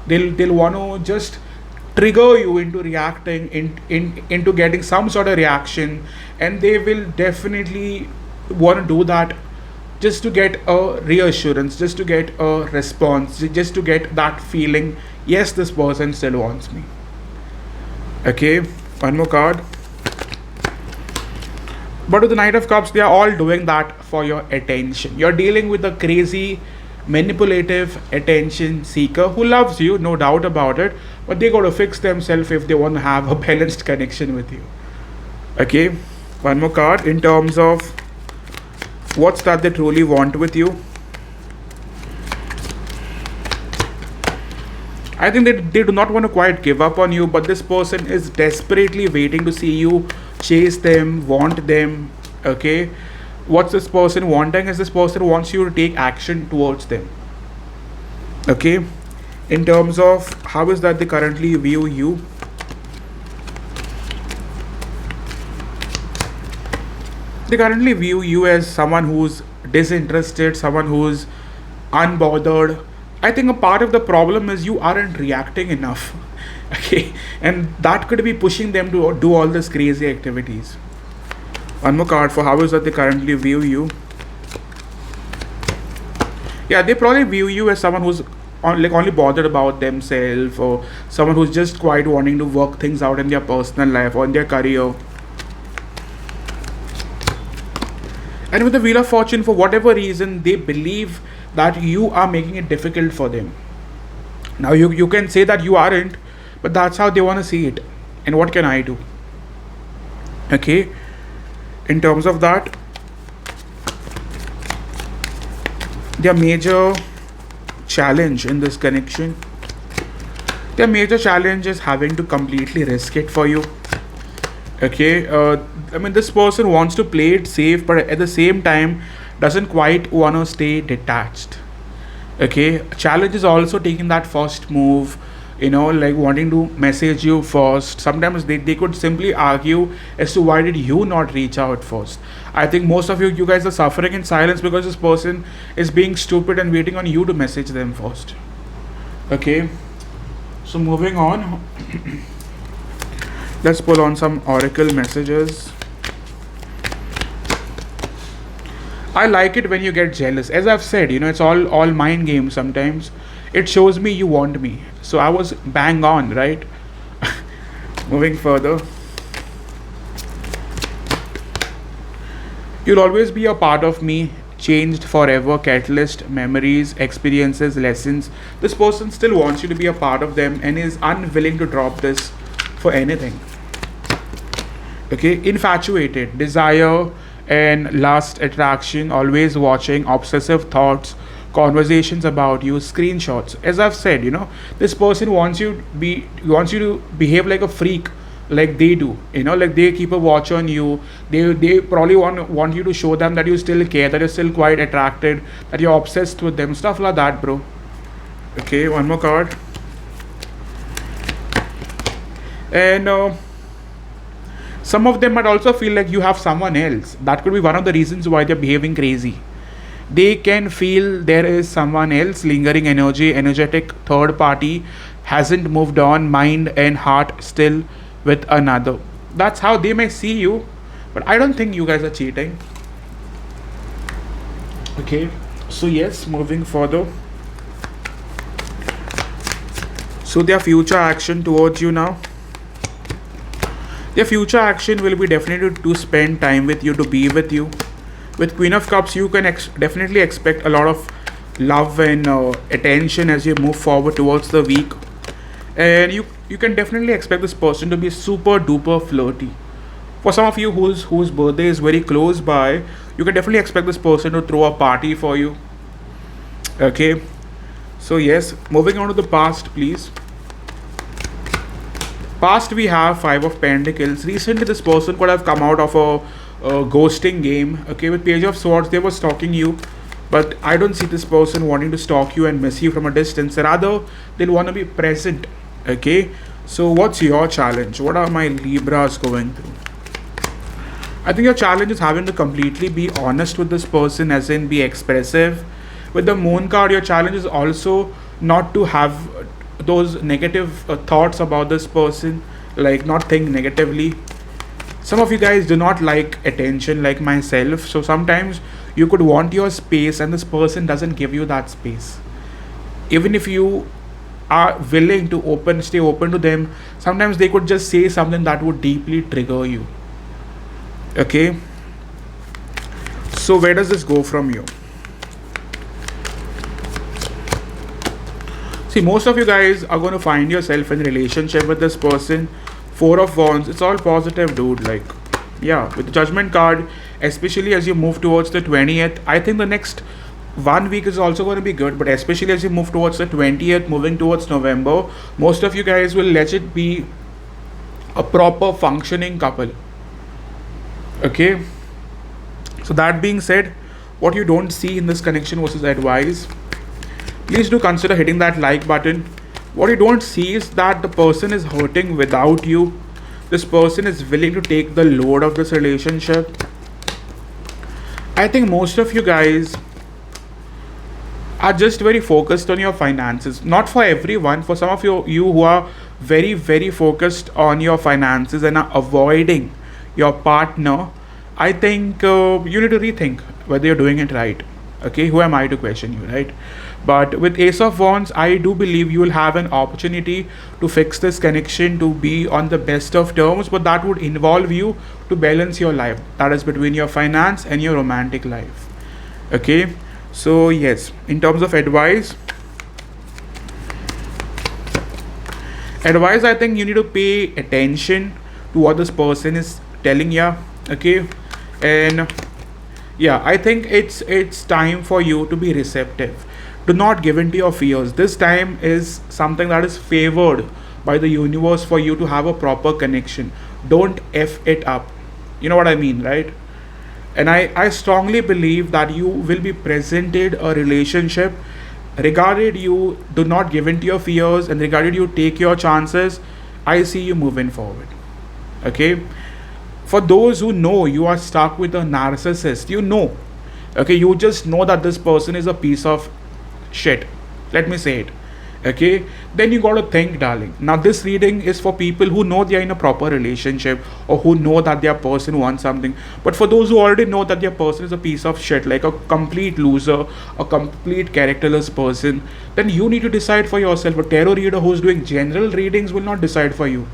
[SPEAKER 1] They'll want to just trigger you into reacting, into getting some sort of reaction, and they will definitely want to do that just to get a reassurance, just to get a response, just to get that feeling, yes, this person still wants me. Okay, one more card. But with the Knight of Cups, they are all doing that for your attention. You're dealing with a crazy, manipulative attention seeker who loves you, no doubt about it, but they got to fix themselves if they want to have a balanced connection with you. Okay, one more card. In terms of what's that they truly want with you, I think they do not want to quite give up on you, but this person is desperately waiting to see you chase them, want them. Okay, what's this person wanting is this person wants you to take action towards them. Okay, in terms of how is that they currently view you, they currently view you as someone who's disinterested, someone who's unbothered. I think a part of the problem is you aren't reacting enough. Okay, and that could be pushing them to do all these crazy activities. One more card for how is that they currently view you. Yeah, they probably view you as someone who's only bothered about themselves, or someone who's just quite wanting to work things out in their personal life or in their career. And with the Wheel of Fortune, for whatever reason, they believe that you are making it difficult for them. Now you can say that you aren't, but that's how they want to see it. And what can I do? Okay, in terms of that, their major challenge in this connection, their major challenge is having to completely risk it for you. Okay, I mean, this person wants to play it safe, but at the same time doesn't quite want to stay detached. Okay, challenge is also taking that first move, like wanting to message you first. Sometimes they could simply argue as to why did you not reach out first. I think most of you guys are suffering in silence because this person is being stupid and waiting on you to message them first. Okay, so moving on. Let's pull on some oracle messages. I like it when you get jealous. As I've said, it's all mind games sometimes. It shows me you want me. So I was bang on, right? Moving further. You'll always be a part of me, changed forever, catalyst, memories, experiences, lessons. This person still wants you to be a part of them and is unwilling to drop this for anything. Okay, infatuated, desire and lust, attraction, always watching, obsessive thoughts, conversations about you, screenshots. As I've said, this person wants you to behave like a freak, like they do. Like they keep a watch on you. They probably want you to show them that you still care, that you're still quite attracted, that you're obsessed with them, stuff like that, bro. Okay, one more card. And some of them might also feel like you have someone else. That could be one of the reasons why they're behaving crazy. They can feel there is someone else, lingering energy, energetic third party, hasn't moved on, mind and heart still with another. That's how they may see you, but I don't think you guys are cheating. Okay, so yes, moving further. So their future action towards you now. Their future action will be definitely to spend time with you, to be with you. With Queen of Cups, you can definitely expect a lot of love and attention as you move forward towards the week. And you can definitely expect this person to be super duper flirty. For some of you whose birthday is very close by, you can definitely expect this person to throw a party for you. Okay. So yes, moving on to the past, please. Past, we have Five of Pentacles. Recently, this person could have come out of a ghosting game. Okay, with Page of Swords, they were stalking you, but I don't see this person wanting to stalk you and miss you from a distance. Rather, they'll want to be present. Okay, so what's your challenge? What are my Libras going through? I think your challenge is having to completely be honest with this person, as in be expressive. With the Moon card, your challenge is also not to have those negative thoughts about this person, like not think negatively. Some of you guys do not like attention, like myself, so sometimes you could want your space and this person doesn't give you that space. Even if you are willing to stay open to them, sometimes they could just say something that would deeply trigger you. Okay, so where does this go from you? See, most of you guys are going to find yourself in a relationship with this person. Four of Wands, it's all positive, dude. Like, yeah, with the Judgment card, especially as you move towards the 20th, I think the next 1 week is also going to be good, but especially as you move towards the 20th, moving towards November, most of you guys will let it be a proper functioning couple. Okay, so that being said, what you don't see in this connection versus advice, please do consider hitting that like button. What you don't see is that the person is hurting without you. This person is willing to take the load of this relationship. I think most of you guys are just very focused on your finances. Not for everyone. For some of you who are very, very focused on your finances and are avoiding your partner, I think you need to rethink whether you're doing it right. Okay, who am I to question you, right? But with Ace of Wands, I do believe you will have an opportunity to fix this connection, to be on the best of terms, but that would involve you to balance your life. That is between your finance and your romantic life. Okay, so yes, in terms of advice, I think you need to pay attention to what this person is telling you. Okay, and yeah, I think it's time for you to be receptive. Do not give in to your fears. This time is something that is favored by the universe for you to have a proper connection. Don't F it up. You know what I mean, right? And I strongly believe that you will be presented a relationship. Regarded you do not give in to your fears and regarded you take your chances, I see you moving forward. Okay? For those who know you are stuck with a narcissist, okay, you just know that this person is a piece of shit. Let me say it. Okay, then you got to think, darling. Now this reading is for people who know they are in a proper relationship, or who know that their person wants something. But for those who already know that their person is a piece of shit, like a complete loser, a complete characterless person, then you need to decide for yourself. A tarot reader who's doing general readings will not decide for you.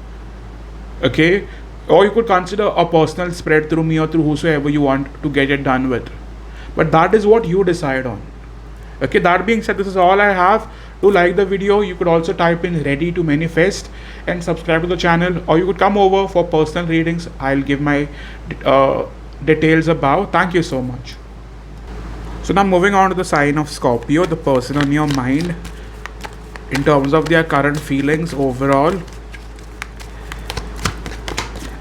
[SPEAKER 1] Okay, or you could consider a personal spread through me or through whosoever you want to get it done with, but that is what you decide on. Okay, that being said, this is all I have. To like the video, you could also type in ready to manifest and subscribe to the channel, or you could come over for personal readings. I'll give my details above. Thank you so much. So now moving on to the sign of Scorpio, the person on your mind in terms of their current feelings overall.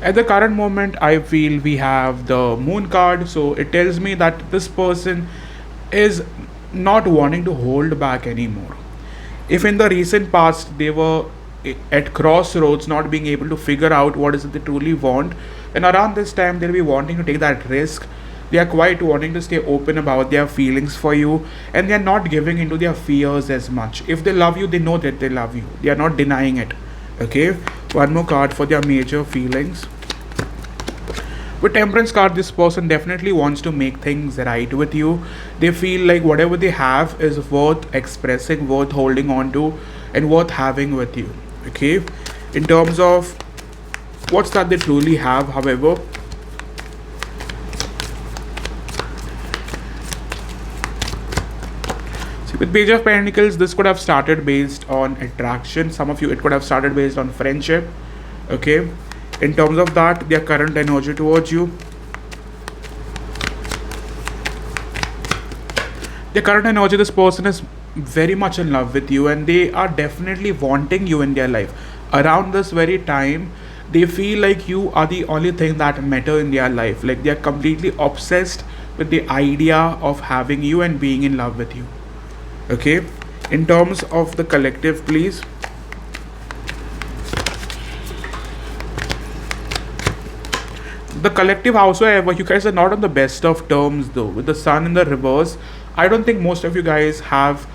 [SPEAKER 1] At the current moment, I feel we have the moon card, so it tells me that this person is not wanting to hold back anymore. If in the recent past they were at crossroads, not being able to figure out what is it they truly want, and around this time they'll be wanting to take that risk. They are quite wanting to stay open about their feelings for you, and they are not giving into their fears as much. If they love you, they know that they love you. They are not denying it. Okay, one more card for their major feelings. With Temperance card, this person definitely wants to make things right with you. They feel like whatever they have is worth expressing, worth holding on to, and worth having with you. Okay, in terms of what's that they truly have, however, see, with Page of Pentacles, this could have started based on attraction. Some of you, it could have started based on friendship. Okay, in terms of that, their current energy towards you, the current energy, this person is very much in love with you, and they are definitely wanting you in their life. Around this very time, they feel like you are the only thing that matter in their life. Like they are completely obsessed with the idea of having you and being in love with you. Okay, in terms of the collective, please. The collective, however, you guys are not on the best of terms though. With the sun in the reverse, I don't think most of you guys have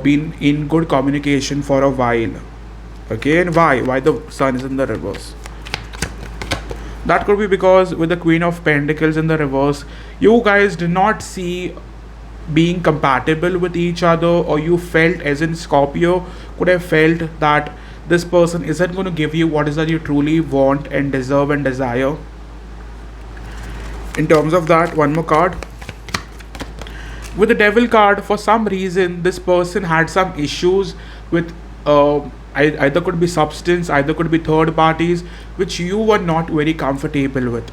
[SPEAKER 1] been in good communication for a while. Okay, and why the sun is in the reverse? That could be because with the Queen of Pentacles in the reverse, you guys did not see being compatible with each other, or you felt, as in Scorpio could have felt, that this person isn't going to give you what is that you truly want and deserve and desire. In terms of that, one more card. With the Devil card, for some reason, this person had some issues with either could be substance, either could be third parties, which you were not very comfortable with.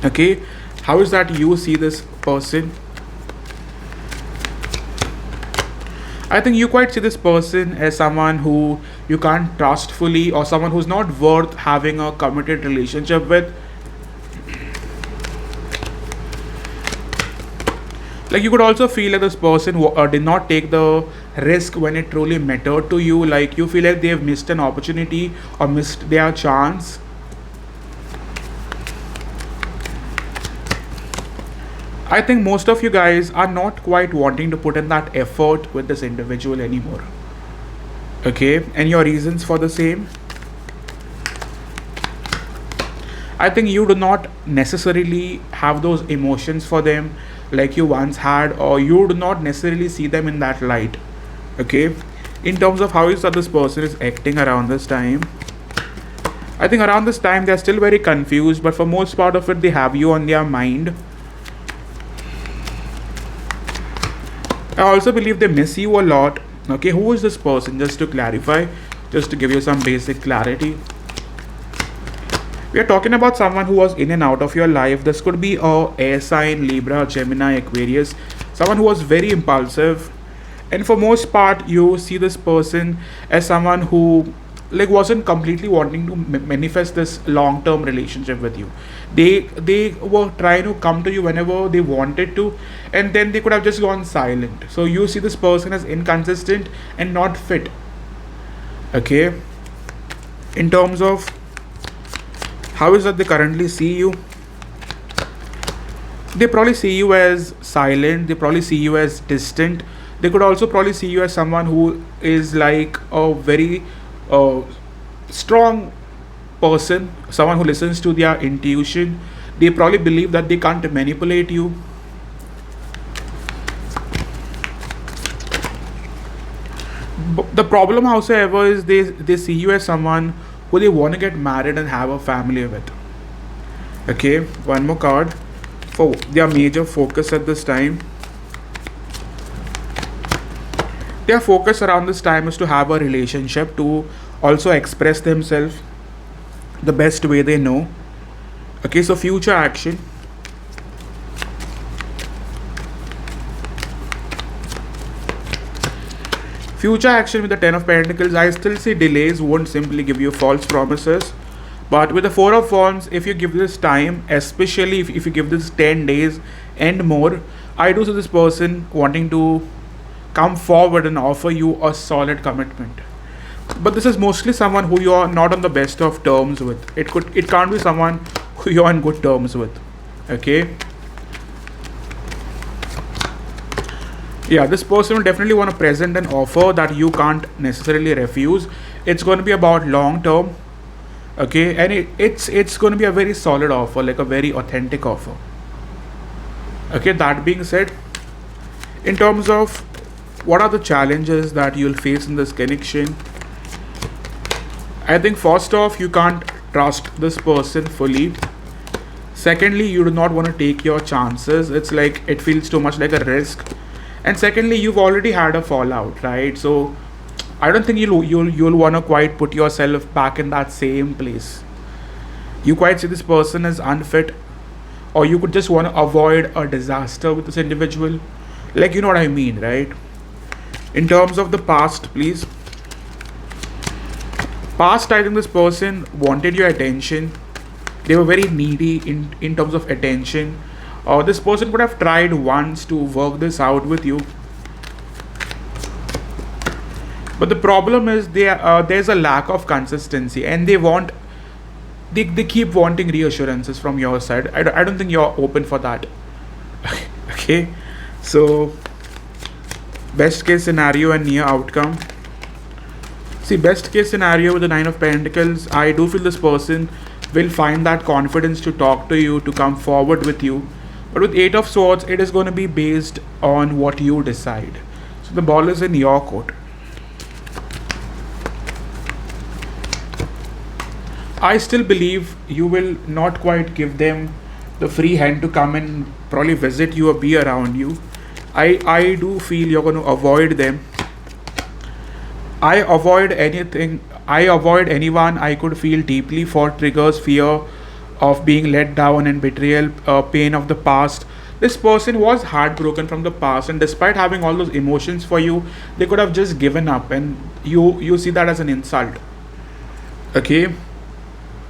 [SPEAKER 1] Okay, how is that you see this person? I think you quite see this person as someone who you can't trust fully, or someone who's not worth having a committed relationship with. Like you could also feel like this person did not take the risk when it truly mattered to you. Like you feel like they have missed an opportunity or missed their chance. I think most of you guys are not quite wanting to put in that effort with this individual anymore. Okay, and your reasons for the same? I think you do not necessarily have those emotions for them like you once had, or you do not necessarily see them in that light. Okay, in terms of how is that this person is acting around this time, I think around this time they're still very confused, but for most part of it they have you on their mind. I also believe they miss you a lot. Okay, who is this person? Just to clarify, just to give you some basic clarity, we are talking about someone who was in and out of your life. This could be a air sign, Libra, Gemini, Aquarius, someone who was very impulsive, and for most part you see this person as someone who like wasn't completely wanting to manifest this long-term relationship with you. They were trying to come to you whenever they wanted to, and then they could have just gone silent. So you see this person as inconsistent and not fit. Okay, in terms of how is that they currently see you, they probably see you as silent, they probably see you as distant. They could also probably see you as someone who is like a very uh, strong person, someone who listens to their intuition. They probably believe that they can't manipulate you. The problem, however, is they see you as someone who they want to get married and have a family with. Okay, one more card for their major focus at this time. Their focus around this time is to have a relationship, to also express themselves the best way they know. Okay, so future action. Future action with the Ten of Pentacles, I still see delays won't simply give you false promises. But with the Four of Wands, if you give this time, especially if you give this 10 days and more, I do see this person wanting to come forward and offer you a solid commitment. But this is mostly someone who you are not on the best of terms with. It can't be someone who you're on good terms with. Okay. Yeah, this person will definitely want to present an offer that you can't necessarily refuse. It's going to be about long term. Okay, and it's going to be a very solid offer, like a very authentic offer. Okay, that being said, in terms of what are the challenges that you'll face in this connection, I think first off, you can't trust this person fully. Secondly, you do not want to take your chances. It's like it feels too much like a risk. And secondly, you've already had a fallout, right? So I don't think you'll want to quite put yourself back in that same place. You quite see this person as unfit, or you could just want to avoid a disaster with this individual. Like, you know what I mean, right? In terms of the past, please. Past, I think this person wanted your attention. They were very needy in terms of attention. This person could have tried once to work this out with you. But the problem is there's a lack of consistency, and they keep wanting reassurances from your side. I don't think you're open for that. Okay, so best case scenario and near outcome. See, best case scenario with the Nine of Pentacles, I do feel this person will find that confidence to talk to you, to come forward with you. But with Eight of Swords, it is going to be based on what you decide. So the ball is in your court. I still believe you will not quite give them the free hand to come and probably visit you or be around you. I do feel you're going to avoid them. I avoid anyone I could feel deeply for triggers, fear of being let down and betrayal, pain of the past. This person was heartbroken from the past, and despite having all those emotions for you, they could have just given up, and you see that as an insult. Okay,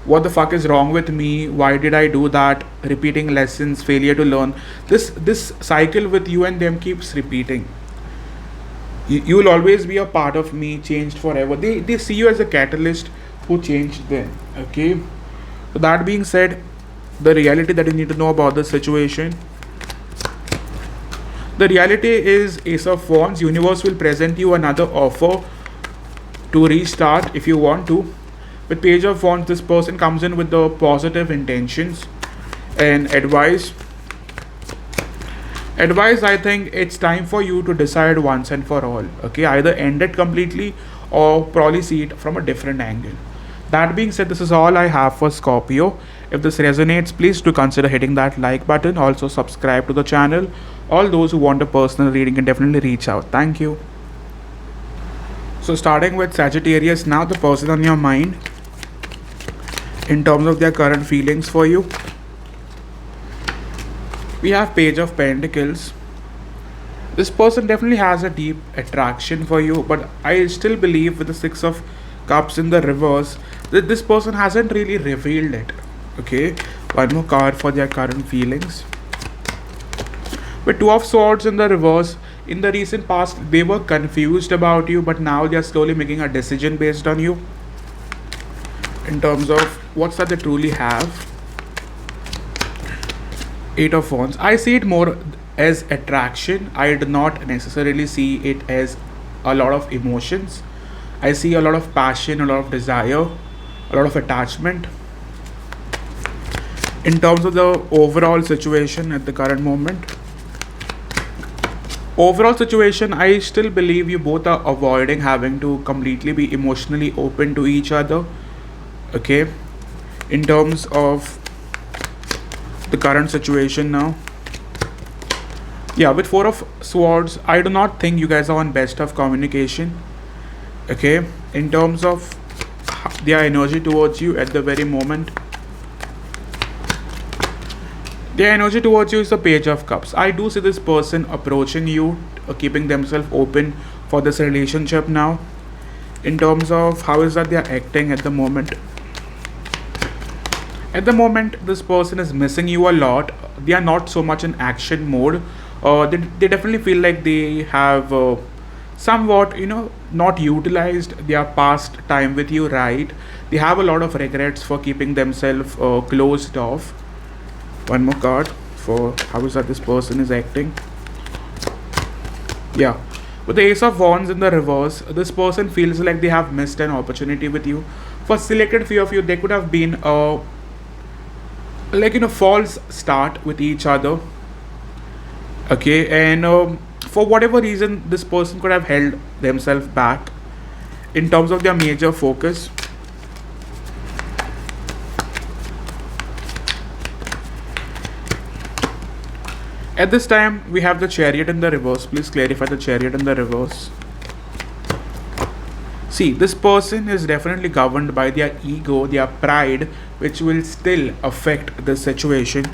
[SPEAKER 1] what the fuck is wrong with me? Why did I do that? Repeating lessons, failure to learn. This cycle with you and them keeps repeating. You will always be a part of me, changed forever. They see you as a catalyst who changed them. Okay. So that being said, the reality that you need to know about this situation. The reality is Ace of Wands. Universe will present you another offer to restart if you want to. With Page of Wands, this person comes in with the positive intentions and advice. I think it's time for you to decide once and for all. Okay, either end it completely or probably see it from a different angle. That being said, this is all I have for Scorpio. If this resonates, please do consider hitting that like button. Also subscribe to the channel. All those who want a personal reading can definitely reach out. Thank you. So starting with Sagittarius, now the person on your mind in terms of their current feelings for you. We have Page of Pentacles. This person definitely has a deep attraction for you, but I still believe with the Six of Cups in the reverse that this person hasn't really revealed it. Okay, one more card for their current feelings. With Two of Swords in the reverse, in the recent past they were confused about you, but now they are slowly making a decision based on you in terms of what's that they truly have. Eight of Wands. I see it more as attraction. I do not necessarily see it as a lot of emotions. I see a lot of passion, a lot of desire, a lot of attachment. In terms of the overall situation at the current moment, I still believe you both are avoiding having to completely be emotionally open to each other. Okay, in terms of the current situation now, yeah, with Four of Swords, I do not think you guys are on best of communication. Okay, in terms of their energy towards you at the very moment, their energy towards you is the Page of Cups. I do see this person approaching you, keeping themselves open for this relationship now. In terms of how is that they are acting at the moment, this person is missing you a lot. They are not so much in action mode. They definitely feel like they have somewhat, not utilized their past time with you, right? They have a lot of regrets for keeping themselves closed off. One more card for how is that this person is acting. Yeah, with the Ace of Wands in the reverse, this person feels like they have missed an opportunity with you. For selected few of you, there could have been a false start with each other. Okay, and for whatever reason, this person could have held themselves back in terms of their major focus. At this time, we have the Chariot in the reverse. Please clarify the Chariot in the reverse. See, this person is definitely governed by their ego, their pride, which will still affect the situation.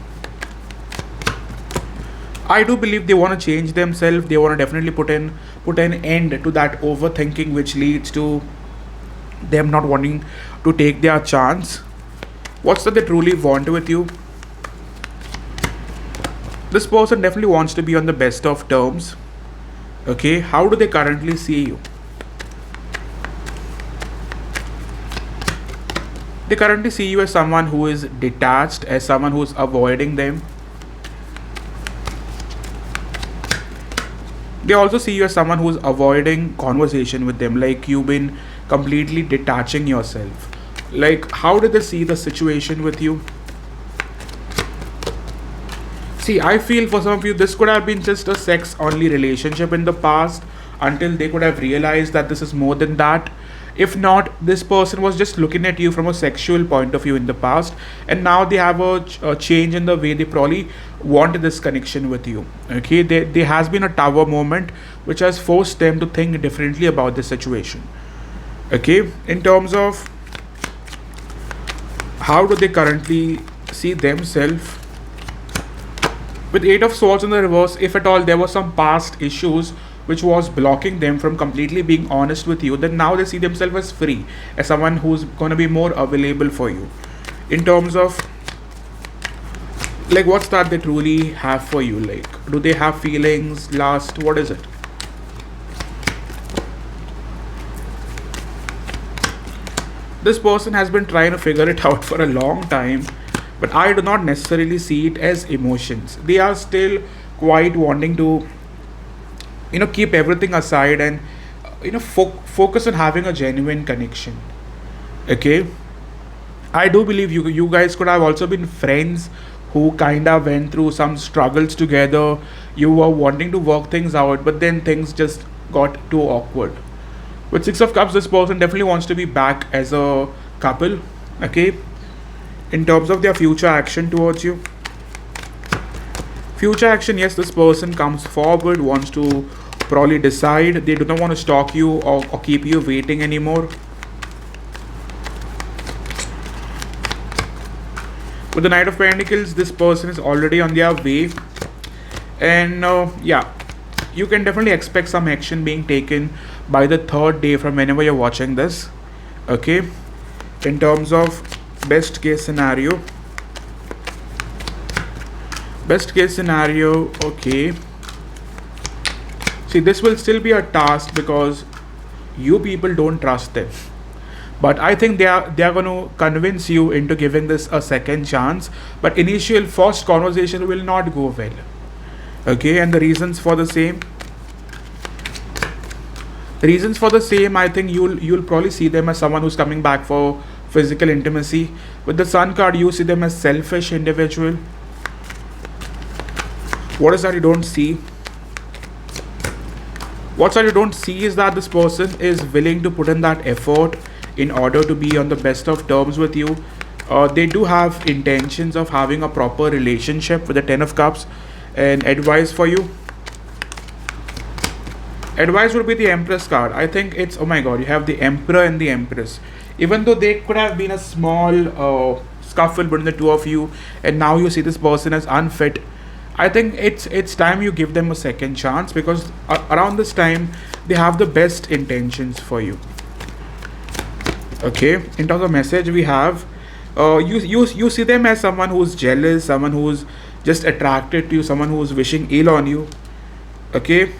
[SPEAKER 1] I do believe they want to change themselves. They want to definitely put an end to that overthinking, which leads to them not wanting to take their chance. What's that they truly want with you? This person definitely wants to be on the best of terms. Okay, how do they currently see you? They currently see you as someone who is detached, as someone who is avoiding them. They also see you as someone who is avoiding conversation with them, like you've been completely detaching yourself. Like, how do they see the situation with you? See, I feel for some of you, this could have been just a sex-only relationship in the past until they could have realized that this is more than that. If not, this person was just looking at you from a sexual point of view in the past, and now they have a change in the way they probably want this connection with you. Okay, there has been a tower moment which has forced them to think differently about this situation. Okay, in terms of how do they currently see themselves? With Eight of Swords in the reverse, if at all there were some past issues which was blocking them from completely being honest with you, then now they see themselves as free, as someone who's going to be more available for you. In terms of, like, what's that they truly have for you? Like, do they have feelings, lust, what is it? This person has been trying to figure it out for a long time, but I do not necessarily see it as emotions. They are still quite wanting to, keep everything aside and, focus on having a genuine connection. Okay, I do believe you guys could have also been friends who kind of went through some struggles together. You were wanting to work things out, but then things just got too awkward. With Six of Cups, this person definitely wants to be back as a couple. Okay, in terms of their future action towards you, yes, this person comes forward, wants to probably decide. They do not want to stalk you or keep you waiting anymore. With the Knight of Pentacles, this person is already on their way, and yeah, you can definitely expect some action being taken by the third day from whenever you're watching this. Okay, in terms of best case scenario, okay, see, this will still be a task because you people don't trust them, but I think they are going to convince you into giving this a second chance. But initial first conversation will not go well. Okay, and the reasons for the same. Reasons for the same, I think you'll probably see them as someone who's coming back for physical intimacy. With the Sun card, you see them as selfish individual. What is that you don't see? What that you don't see is that this person is willing to put in that effort in order to be on the best of terms with you. They do have intentions of having a proper relationship with the Ten of Cups. And advice for you. Advice would be the Empress card. I think it's, oh my god, you have the Emperor and the Empress. Even though there could have been a small scuffle between the two of you, and now you see this person as unfit, I think it's time you give them a second chance, because around this time they have the best intentions for you. Okay, in terms of message, we have you see them as someone who's jealous, someone who's just attracted to you, someone who's wishing ill on you. Okay,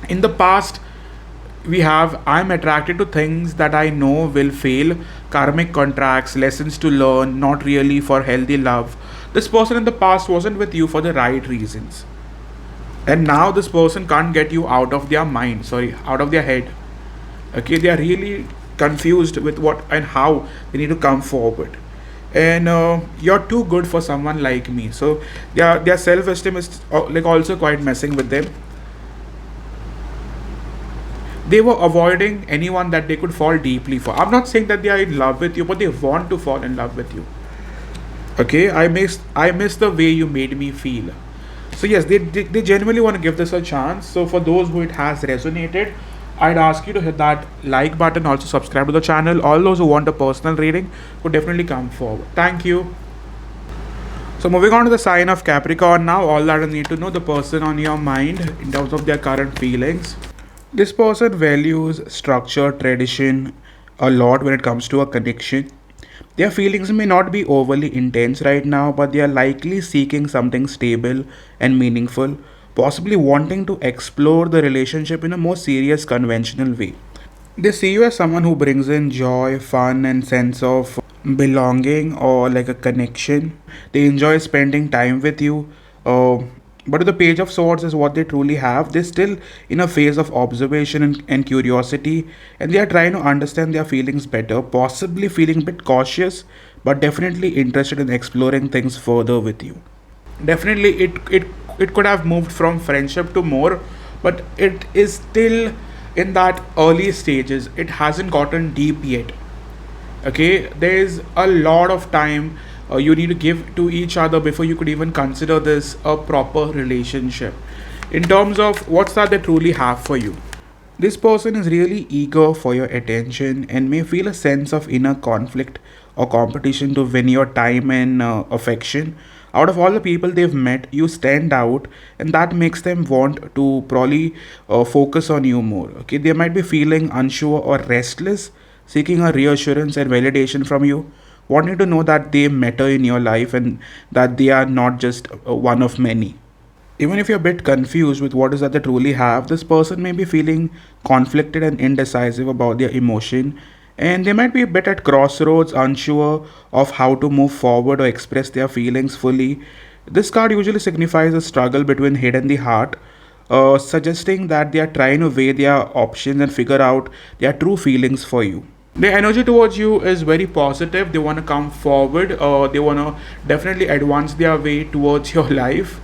[SPEAKER 1] in the past we have, I'm attracted to things that I know will fail, karmic contracts, lessons to learn, not really for healthy love. This person in the past wasn't with you for the right reasons, and now this person can't get you out of their mind, sorry, out of their head. Okay, they are really confused with what and how they need to come forward. And you're too good for someone like me, so their self-esteem is like also quite messing with them. They were avoiding anyone that they could fall deeply for. I'm not saying that they are in love with you, but they want to fall in love with you. Okay, I miss the way you made me feel. So yes, they genuinely want to give this a chance. So for those who it has resonated, I'd ask you to hit that like button, also subscribe to the channel. All those who want a personal reading would definitely come forward. Thank you. So moving on to the sign of Capricorn now. All that I need to know, the person on your mind in terms of their current feelings. This person values structure, tradition a lot when it comes to a connection. Their feelings may not be overly intense right now, but they are likely seeking something stable and meaningful, possibly wanting to explore the relationship in a more serious, conventional way. They see you as someone who brings in joy, fun, and sense of belonging or like a connection. They enjoy spending time with you. But the Page of Swords is what they truly have. They're still in a phase of observation and curiosity, and they are trying to understand their feelings better, possibly feeling a bit cautious, but definitely interested in exploring things further with you. Definitely, it could have moved from friendship to more, but it is still in that early stages. It hasn't gotten deep yet. Okay, there is a lot of time you need to give to each other before you could even consider this a proper relationship. In terms of what's that they truly have for you, this person is really eager for your attention and may feel a sense of inner conflict or competition to win your time and affection. Out of all the people they've met, you stand out, and that makes them want to probably focus on you more. Okay, they might be feeling unsure or restless, seeking a reassurance and validation from you, wanting to know that they matter in your life and that they are not just one of many. Even if you're a bit confused with what is that they truly have, this person may be feeling conflicted and indecisive about their emotion, and they might be a bit at crossroads, unsure of how to move forward or express their feelings fully. This card usually signifies a struggle between head and the heart, suggesting that they are trying to weigh their options and figure out their true feelings for you. Their energy towards you is very positive. They want to come forward. They want to definitely advance their way towards your life.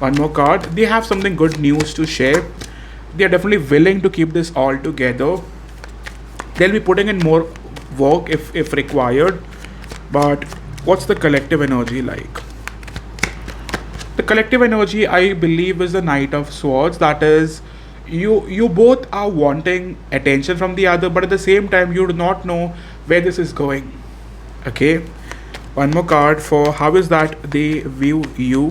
[SPEAKER 1] One more card. They have something good news to share. They are definitely willing to keep this all together. They'll be putting in more work if required. But what's the collective energy like? The collective energy, I believe, is the Knight of Swords. That is, you both are wanting attention from the other, but at the same time you do not know where this is going. Okay, one more card for how is that they view you.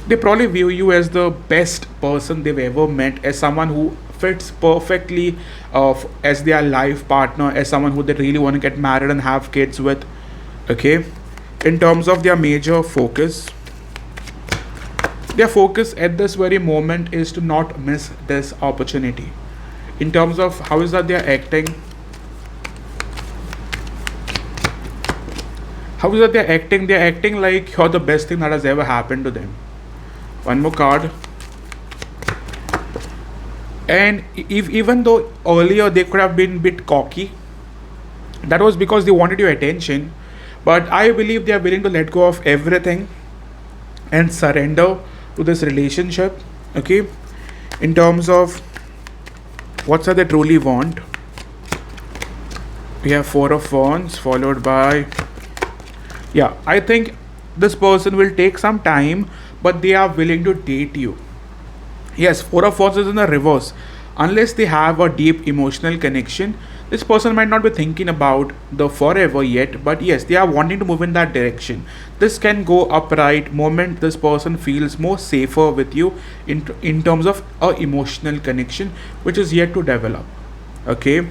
[SPEAKER 1] They probably view you as the best person they've ever met, as someone who fits perfectly as their life partner, as someone who they really want to get married and have kids with. Okay, in terms of their major focus, their focus at this very moment is to not miss this opportunity. In terms of how is that they are acting, how is that they are acting like you're the best thing that has ever happened to them. One more card. And even though earlier they could have been a bit cocky, that was because they wanted your attention. But I believe they are willing to let go of everything and surrender to this relationship. Okay, in terms of what's that they truly want. We have Four of Wands followed by, yeah, I think this person will take some time, but they are willing to date you. Yes, Four of Wands is in the reverse. Unless they have a deep emotional connection, this person might not be thinking about the forever yet, but yes, they are wanting to move in that direction. This can go upright moment this person feels more safer with you in terms of a emotional connection, which is yet to develop. Okay,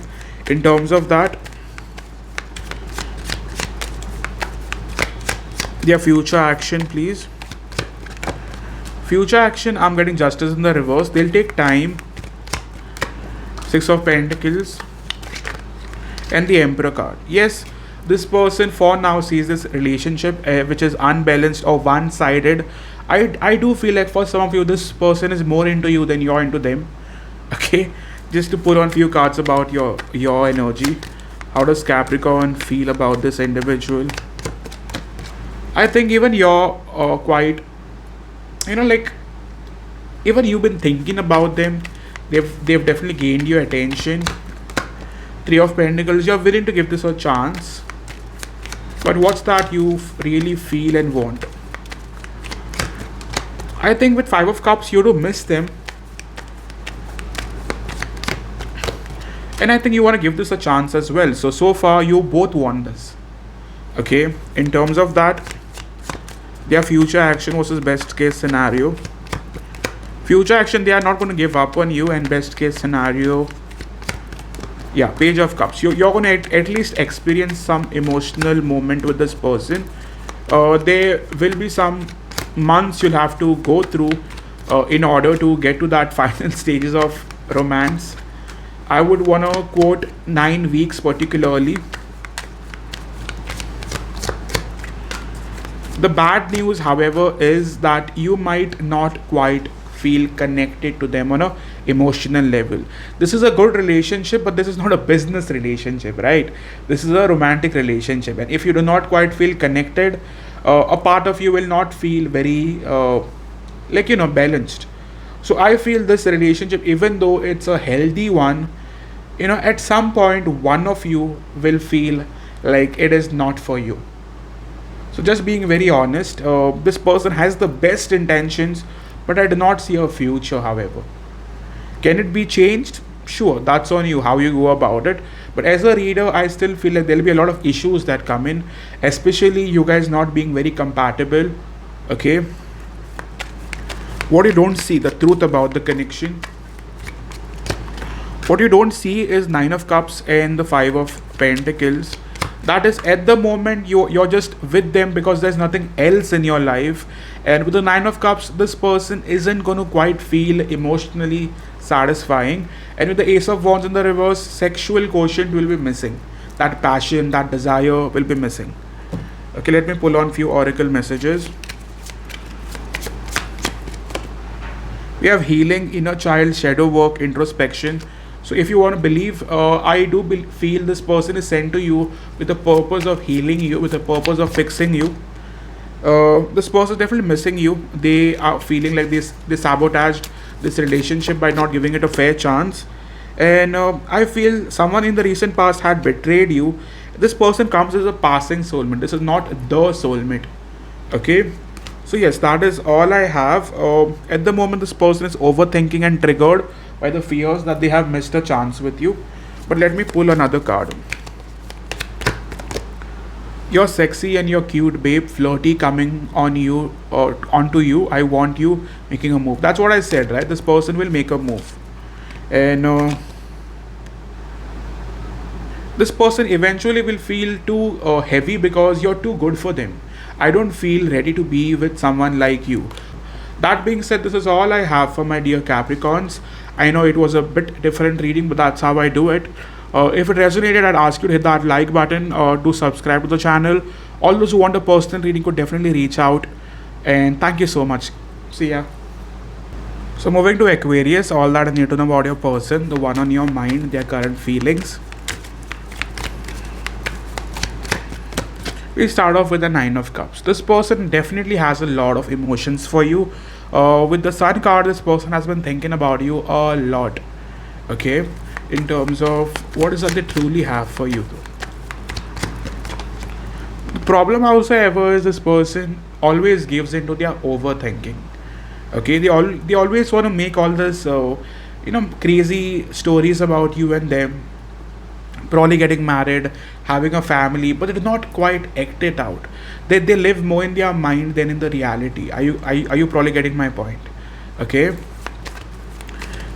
[SPEAKER 1] in terms of that, their future action, please. Future action, I'm getting Justice in the reverse. They'll take time. Six of Pentacles and the Emperor card. Yes, this person for now sees this relationship which is unbalanced or one-sided. I do feel like for some of you this person is more into you than you're into them. Okay, just to put on few cards about your energy. How does Capricorn feel about this individual? I think even you're quite, like, even you've been thinking about them. They've definitely gained your attention. Three of Pentacles, you're willing to give this a chance, but what's that you really feel and want? I think with Five of Cups you do miss them, and I think you want to give this a chance as well. So far you both want this. Okay, in terms of that, their future action versus best case scenario. Future action, they are not going to give up on you, and best case scenario, yeah, Page of Cups. You're going to at least experience some emotional moment with this person. There will be some months you'll have to go through in order to get to that final stages of romance. I would want to quote 9 weeks particularly. The bad news, however, is that you might not quite feel connected to them on a emotional level. This is a good relationship, but this is not a business relationship, right? This is a romantic relationship, and if you do not quite feel connected, a part of you will not feel very balanced. So I feel this relationship, even though it's a healthy one, at some point one of you will feel like it is not for you. So just being very honest, this person has the best intentions, but I do not see a future, however. Can it be changed? Sure, that's on you, how you go about it. But as a reader, I still feel like there'll be a lot of issues that come in, especially you guys not being very compatible. Okay. What you don't see, the truth about the connection. What you don't see is Nine of Cups and the Five of Pentacles. That is, at the moment you're just with them because there's nothing else in your life, and with the Nine of Cups this person isn't going to quite feel emotionally satisfying, and with the Ace of Wands in the reverse, sexual quotient will be missing. That passion, that desire will be missing. Okay, let me pull on few oracle messages. We have healing, inner child, shadow work, introspection. So if you want to believe, I do feel this person is sent to you with the purpose of healing you, with the purpose of fixing you. This person is definitely missing you. They are feeling like they sabotaged this relationship by not giving it a fair chance. And I feel someone in the recent past had betrayed you. This person comes as a passing soulmate. This is not the soulmate. Okay. So yes, that is all I have. At the moment, this person is overthinking and triggered by the fears that they have missed a chance with you. But let me pull another card. You're sexy and you're cute, babe, flirty, coming on you or onto you. I want you making a move. That's what I said, right? This person will make a move. And this person eventually will feel too heavy because you're too good for them. I don't feel ready to be with someone like you. That being said, this is all I have for my dear Capricorns. I know it was a bit different reading, but that's how I do it. If it resonated, I'd ask you to hit that like button or to subscribe to the channel. All those who want a personal reading could definitely reach out. And thank you so much. See ya. So moving to Aquarius, all that I need to know about your person, the one on your mind, their current feelings. We start off with the Nine of Cups. This person definitely has a lot of emotions for you. With the Sun card, this person has been thinking about you a lot. Okay, in terms of what is that they truly have for you. The problem also ever is this person always gives into their overthinking. Okay, they always want to make all this crazy stories about you and them, probably getting married, having a family, but they do not quite act it out. They live more in their mind than in the reality. Are you probably getting my point? Okay,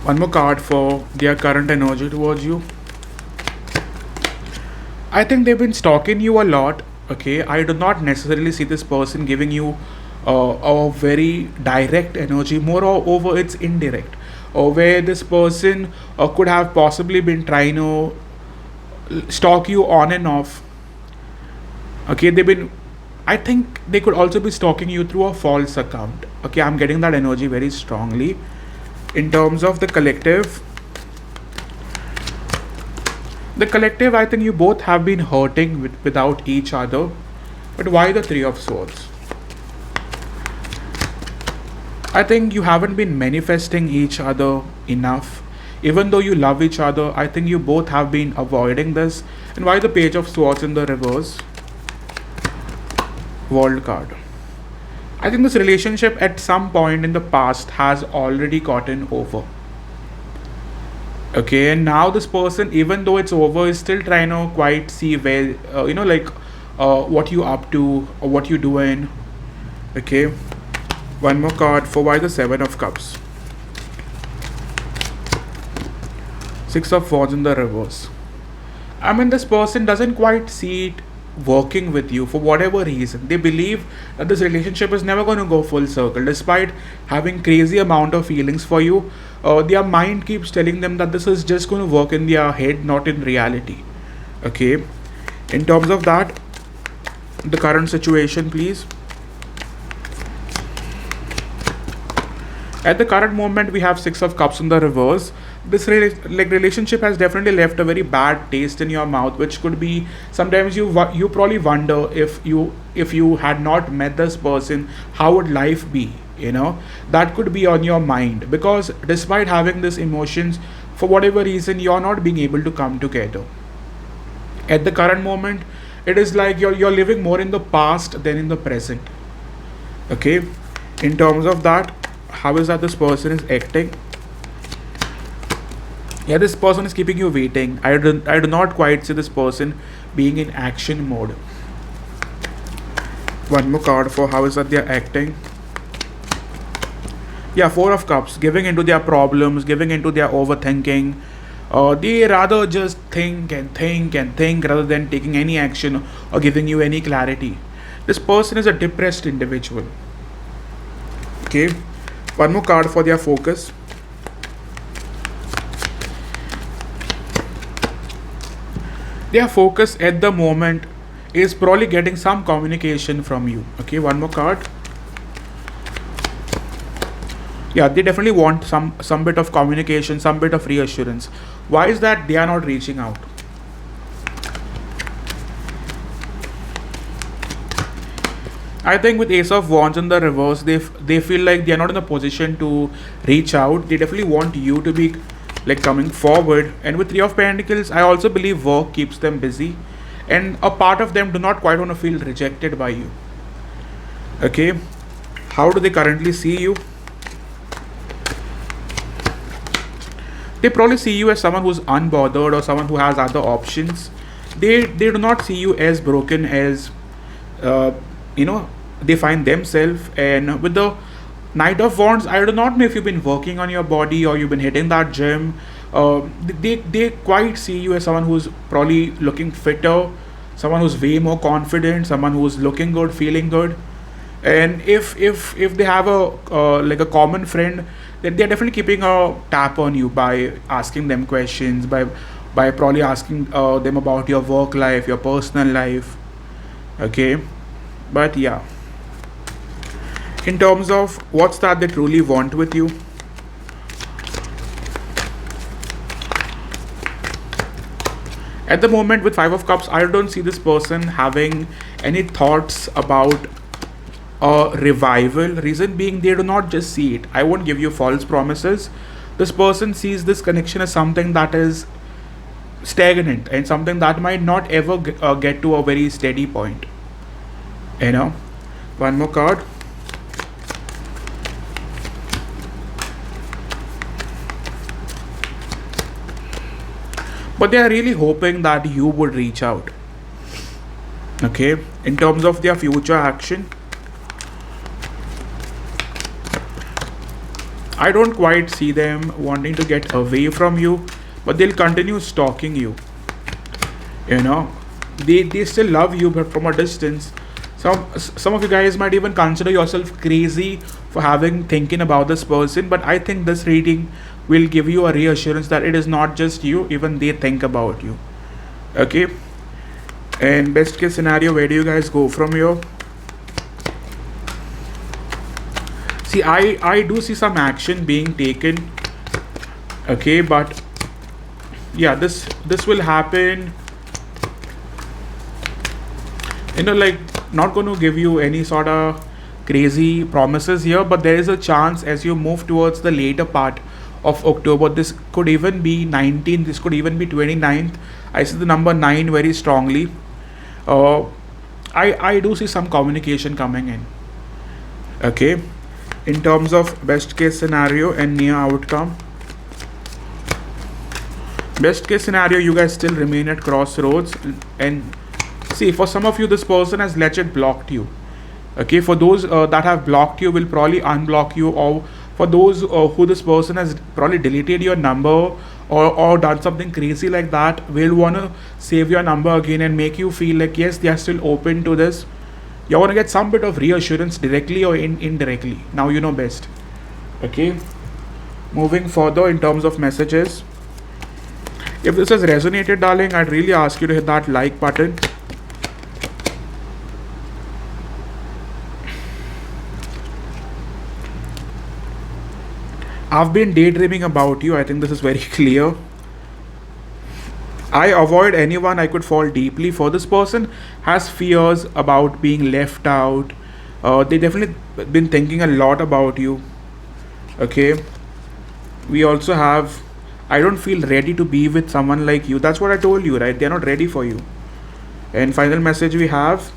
[SPEAKER 1] one more card for their current energy towards you. I think they've been stalking you a lot. Okay, I do not necessarily see this person giving you a very direct energy. Moreover, it's indirect, or where this person could have possibly been trying to stalk you on and off. Okay, they've been. I think they could also be stalking you through a false account. Okay, I'm getting that energy very strongly. In terms of the collective, I think you both have been hurting without each other. But why the Three of Swords? I think you haven't been manifesting each other enough. Even though you love each other, I think you both have been avoiding this. And why the Page of Swords in the reverse? World card. I think this relationship at some point in the past has already gotten over. Okay, and now this person, even though it's over, is still trying to quite see where, what you up to or what you doing. Okay, one more card for why the Seven of Cups. Six of Wands in the reverse. I mean, this person doesn't quite see it working with you for whatever reason. They believe that this relationship is never going to go full circle, despite having crazy amount of feelings for you. Their mind keeps telling them that this is just going to work in their head, not in reality. Okay, in terms of that, the current situation, please. At the current moment, we have Six of Cups in the reverse. This relationship has definitely left a very bad taste in your mouth, which could be sometimes you probably wonder if you had not met this person, how would life be? That could be on your mind, because despite having these emotions, for whatever reason, you're not being able to come together. At the current moment, it is like you're living more in the past than in the present. Okay, in terms of that, how is that this person is acting? Yeah, this person is keeping you waiting. I do not quite see this person being in action mode. One more card for how is that they're acting. Yeah, Four of Cups, giving into their problems, giving into their overthinking. They rather just think and think and think rather than taking any action or giving you any clarity. This person is a depressed individual. Okay, one more card for their focus. Their focus at the moment is probably getting some communication from you. Okay, one more card. Yeah, they definitely want some bit of communication, some bit of reassurance. Why is that they are not reaching out? I think with Ace of Wands in the reverse, they feel like they are not in a position to reach out. They definitely want you to be like coming forward. And with Three of Pentacles, I also believe work keeps them busy, and a part of them do not quite want to feel rejected by you. Okay, how do they currently see you? They probably see you as someone who's unbothered or someone who has other options. They do not see you as broken as they find themselves. And with the Knight of Wands, I do not know if you've been working on your body or you've been hitting that gym. They quite see you as someone who's probably looking fitter, someone who's way more confident, someone who's looking good, feeling good. And if they have a common friend, then they're definitely keeping a tap on you by asking them questions, by probably asking them about your work life, your personal life. Okay, but yeah, in terms of what's that they truly want with you, At the moment with Five of Cups, I don't see this person having any thoughts about a revival. Reason being, they do not just see it. I won't give you false promises. This person sees this connection as something that is stagnant and something that might not ever get to a very steady point. You know, one more card. But they are really hoping that you would reach out. Okay, in terms of their future action, I don't quite see them wanting to get away from you, but they'll continue stalking you. You know, they still love you, but from a distance. Some of you guys might even consider yourself crazy for having thinking about this person, but I think this reading will give you a reassurance that it is not just you, even they think about you. Okay, and best case scenario, where do you guys go from here? See, I do see some action being taken. Okay, but yeah, this will happen. You know, like, not going to give you any sort of crazy promises here, but there is a chance as you move towards the later part of October. This could even be 19th, this could even be 29th. I see the number 9 very strongly. I do see some communication coming in. Okay, in terms of best case scenario and near outcome. Best case scenario, you guys still remain at crossroads, and see, for some of you, this person has legit blocked you. Okay, for those that have blocked you, will probably unblock you, or for those who this person has probably deleted your number or done something crazy like that, will want to save your number again and make you feel like, yes, they are still open to this. You want to get some bit of reassurance directly or indirectly. Now you know best. Okay, moving further in terms of messages. If this has resonated, darling, I'd really ask you to hit that like button. I've been daydreaming about you. I think this is very clear. I avoid anyone I could fall deeply for. This person has fears about being left out. They definitely been thinking a lot about you. Okay. We also have, I don't feel ready to be with someone like you. That's what I told you, right? They're not ready for you. And final message we have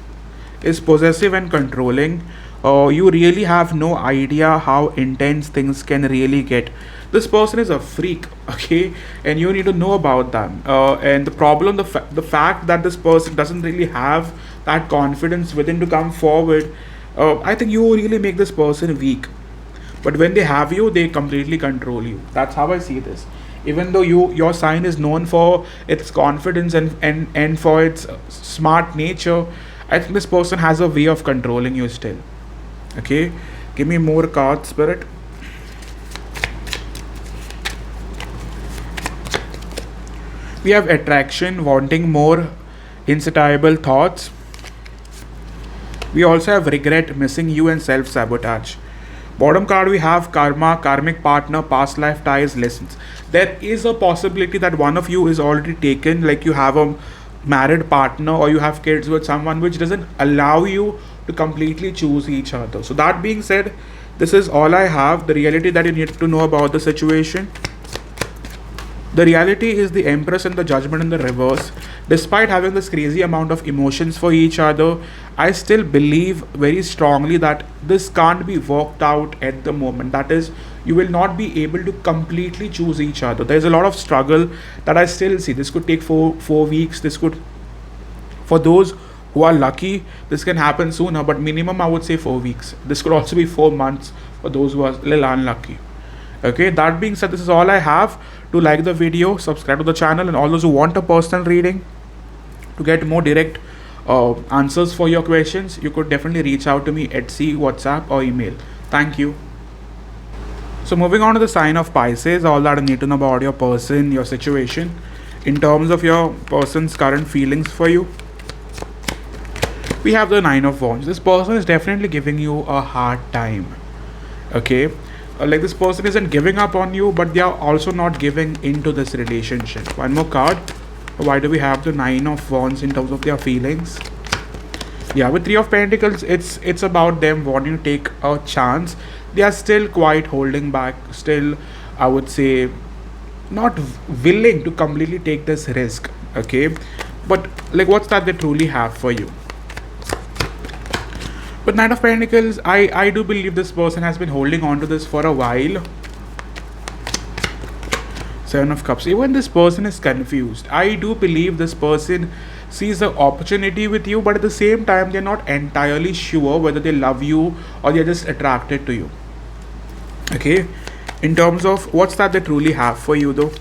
[SPEAKER 1] is possessive and controlling. You really have no idea how intense things can really get. This person is a freak, okay, and you need to know about them. And the problem, the fact that this person doesn't really have that confidence within to come forward, I think you really make this person weak. But when they have you, they completely control you. That's how I see this. Even though your sign is known for its confidence and for its smart nature, I think this person has a way of controlling you still. Okay, give me more cards, Spirit. We have attraction, wanting more, insatiable thoughts. We also have regret, missing you, and self-sabotage. Bottom card we have karma, karmic partner, past life ties, lessons. There is a possibility that one of you is already taken, like you have a married partner or you have kids with someone, which doesn't allow you to completely choose each other. So that being said, this is all I have. The reality that you need to know about the situation. The reality is the Empress and the Judgment in the reverse. Despite having this crazy amount of emotions for each other, I still believe very strongly that this can't be worked out at the moment. That is, you will not be able to completely choose each other. There's a lot of struggle that I still see. This could take four weeks. This could, for those who are lucky, this can happen sooner, but minimum I would say 4 weeks. This could also be 4 months for those who are a little unlucky. Okay, that being said, this is all I have. To like the video, subscribe to the channel, and all those who want a personal reading to get more direct answers for your questions, you could definitely reach out to me at WhatsApp or email. Thank you. So moving on to the sign of Pisces, all that I need to know about your person, your situation, in terms of your person's current feelings for you. We have the Nine of Wands. This person is definitely giving you a hard time. Okay, like this person isn't giving up on you, but they are also not giving into this relationship. One more card. Why do we have the Nine of Wands in terms of their feelings? Yeah, with Three of Pentacles, it's about them wanting to take a chance. They are still quite holding back, still, I would say, not willing to completely take this risk. Okay, but like, what's that they truly have for you? But Knight of Pentacles, I do believe this person has been holding on to this for a while. Seven of Cups. Even this person is confused. I do believe this person sees the opportunity with you, but at the same time, they're not entirely sure whether they love you or they're just attracted to you. Okay, in terms of what's that they truly have for you, though.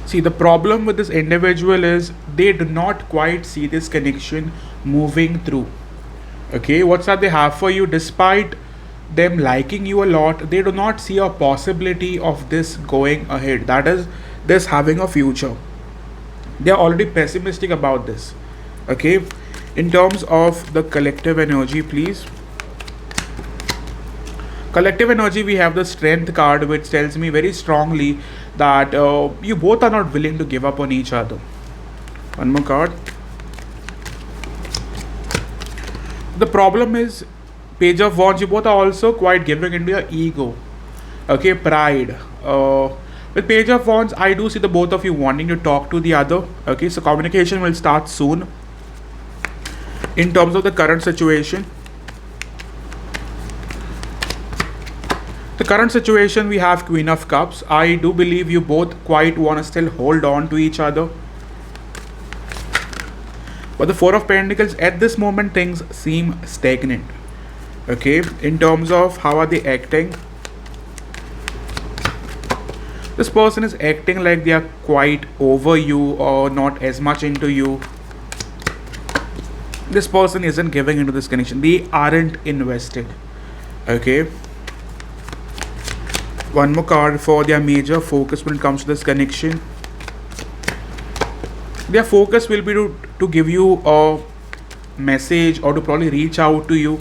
[SPEAKER 1] See, the problem with this individual is they do not quite see this connection moving through. Okay, what's that they have for you? Despite them liking you a lot, they do not see a possibility of this going ahead, that is, this having a future. They are already pessimistic about this. Okay, in terms of the collective energy, please. Collective energy, we have the Strength card, which tells me very strongly that you both are not willing to give up on each other. One more card. The problem is Page of Wands, you both are also quite giving into your ego. Okay, pride. With Page of Wands, I do see the both of you wanting to talk to the other. Okay, so communication will start soon. In terms of the current situation, we have Queen of Cups. I do believe you both quite want to still hold on to each other. But the Four of Pentacles, at this moment, things seem stagnant. Okay, in terms of how are they acting, this person is acting like they are quite over you or not as much into you. This person isn't giving into this connection, they aren't invested. Okay, one more card for their major focus when it comes to this connection. Their focus will be to give you a message or to probably reach out to you.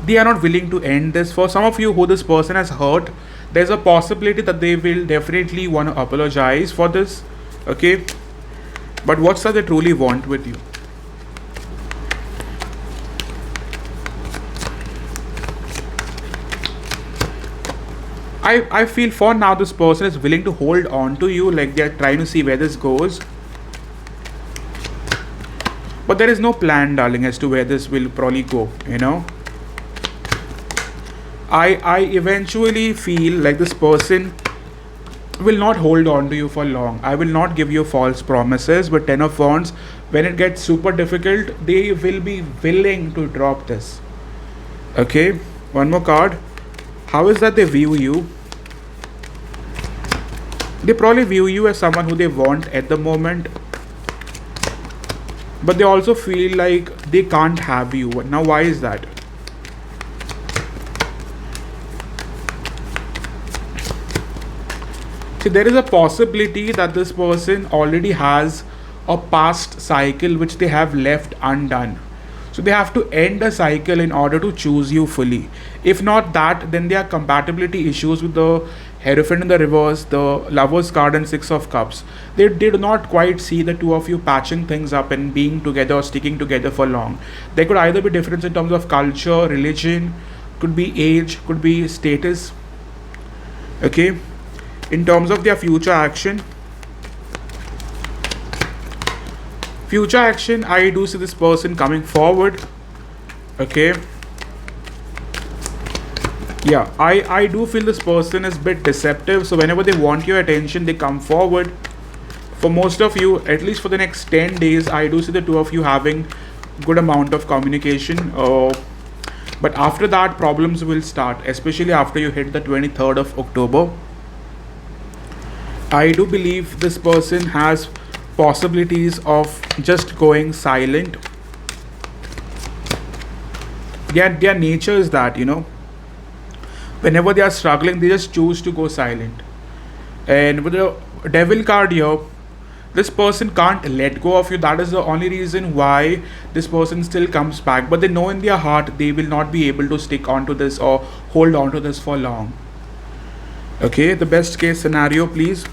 [SPEAKER 1] They are not willing to end this. For some of you who this person has hurt, there's a possibility that they will definitely want to apologize for this. Okay, but what's that they truly want with you? I feel for now this person is willing to hold on to you, like they're trying to see where this goes. But there is no plan, darling, as to where this will probably go, you know. I eventually feel like this person will not hold on to you for long. I will not give you false promises. But Ten of Wands, when it gets super difficult, they will be willing to drop this. Okay, one more card. How is that they view you? They probably view you as someone who they want at the moment, but they also feel like they can't have you. Now, why is that? See, there is a possibility that this person already has a past cycle which they have left undone. So they have to end a cycle in order to choose you fully. If not that, then there are compatibility issues with the Hierophant in the reverse, the Lovers card and Six of Cups. They do not quite see the two of you patching things up and being together or sticking together for long. There could either be difference in terms of culture, religion, could be age, could be status. Okay. In terms of their future action, I do see this person coming forward. Okay, yeah, I do feel this person is a bit deceptive. So whenever they want your attention, they come forward. For most of you, at least for the next 10 days, I do see the two of you having good amount of communication. But after that, problems will start, especially after you hit the 23rd of October. I do believe this person has possibilities of just going silent. Their nature is that, you know, whenever they are struggling, they just choose to go silent. And with the Devil card here, this person can't let go of you. That is the only reason why this person still comes back. But they know in their heart they will not be able to stick on to this or hold on to this for long. Okay, the best case scenario, please.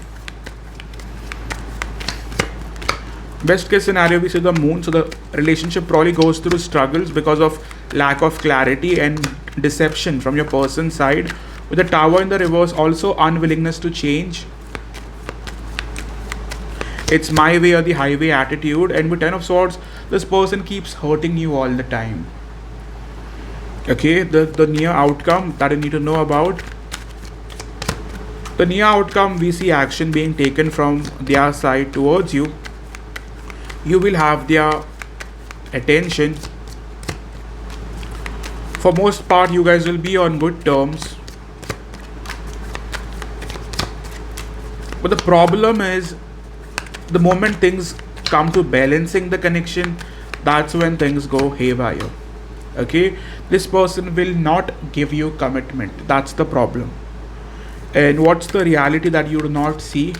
[SPEAKER 1] Best case scenario, we see the moon. So the relationship probably goes through struggles because of lack of clarity and deception from your person's side. With the tower in the reverse, also unwillingness to change. It's my way or the highway attitude. And with 10 of swords, this person keeps hurting you all the time. Okay, the near outcome that you need to know about. The near outcome, we see action being taken from their side towards you. You will have their attention. For most part, you guys will be on good terms. But the problem is, the moment things come to balancing the connection, that's when things go haywire. Okay, this person will not give you commitment. That's the problem. And what's the reality that you do not see?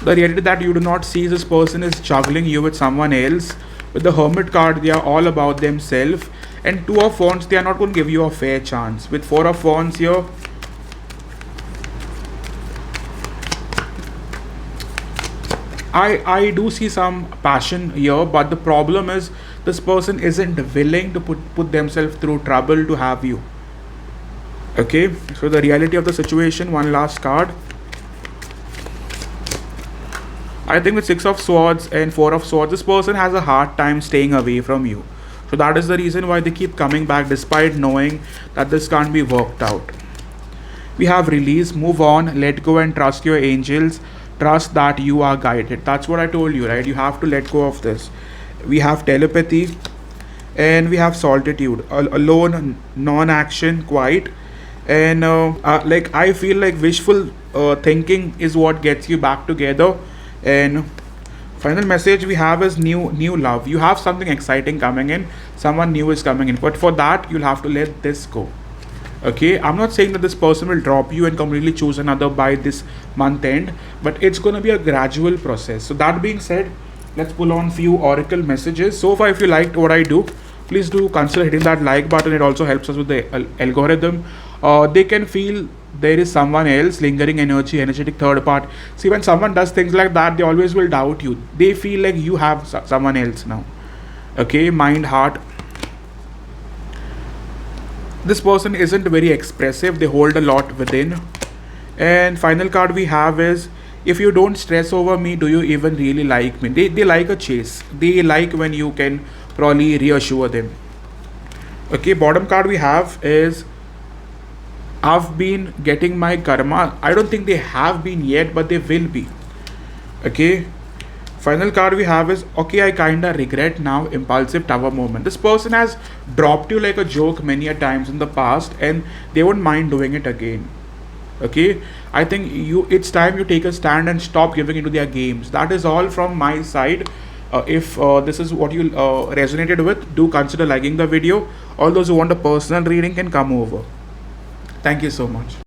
[SPEAKER 1] The reality that you do not see is this person is juggling you with someone else. With the Hermit card, they are all about themselves. And 2 of Wands, they are not going to give you a fair chance. With 4 of Wands here, I do see some passion here, but the problem is this person isn't willing to put themselves through trouble to have you. Okay, so the reality of the situation, one last card. I think with 6 of Swords and 4 of Swords, this person has a hard time staying away from you. So that is the reason why they keep coming back despite knowing that this can't be worked out. We have release, move on, let go and trust your angels. Trust that you are guided. That's what I told you, right? You have to let go of this. We have telepathy and we have solitude. Alone, non-action, quiet. And like I feel like wishful thinking is what gets you back together. And final message we have is new love. You have something exciting coming in. Someone new is coming in. But for that, you'll have to let this go. Okay, I'm not saying that this person will drop you and completely choose another by this month end, but it's going to be a gradual process. So that being said, let's pull on few oracle messages. So far, if you liked what I do, please do consider hitting that like button. It also helps us with the algorithm. They can feel there is someone else, lingering energy, energetic third part. See, when someone does things like that, they always will doubt you. They feel like you have someone else now. Okay, mind, heart. This person isn't very expressive. They hold a lot within. And final card we have is, if you don't stress over me, do you even really like me? They like a chase. They like when you can probably reassure them. Okay, bottom card we have is, I've been getting my karma. I don't think they have been yet, but they will be. Okay. Final card we have is, okay, I kinda regret now, impulsive tower moment. This person has dropped you like a joke many a times in the past and they won't mind doing it again. Okay, I think it's time you take a stand and stop giving into their games. That is all from my side. If this is what you resonated with, do consider liking the video. All those who want a personal reading can come over. Thank you so much.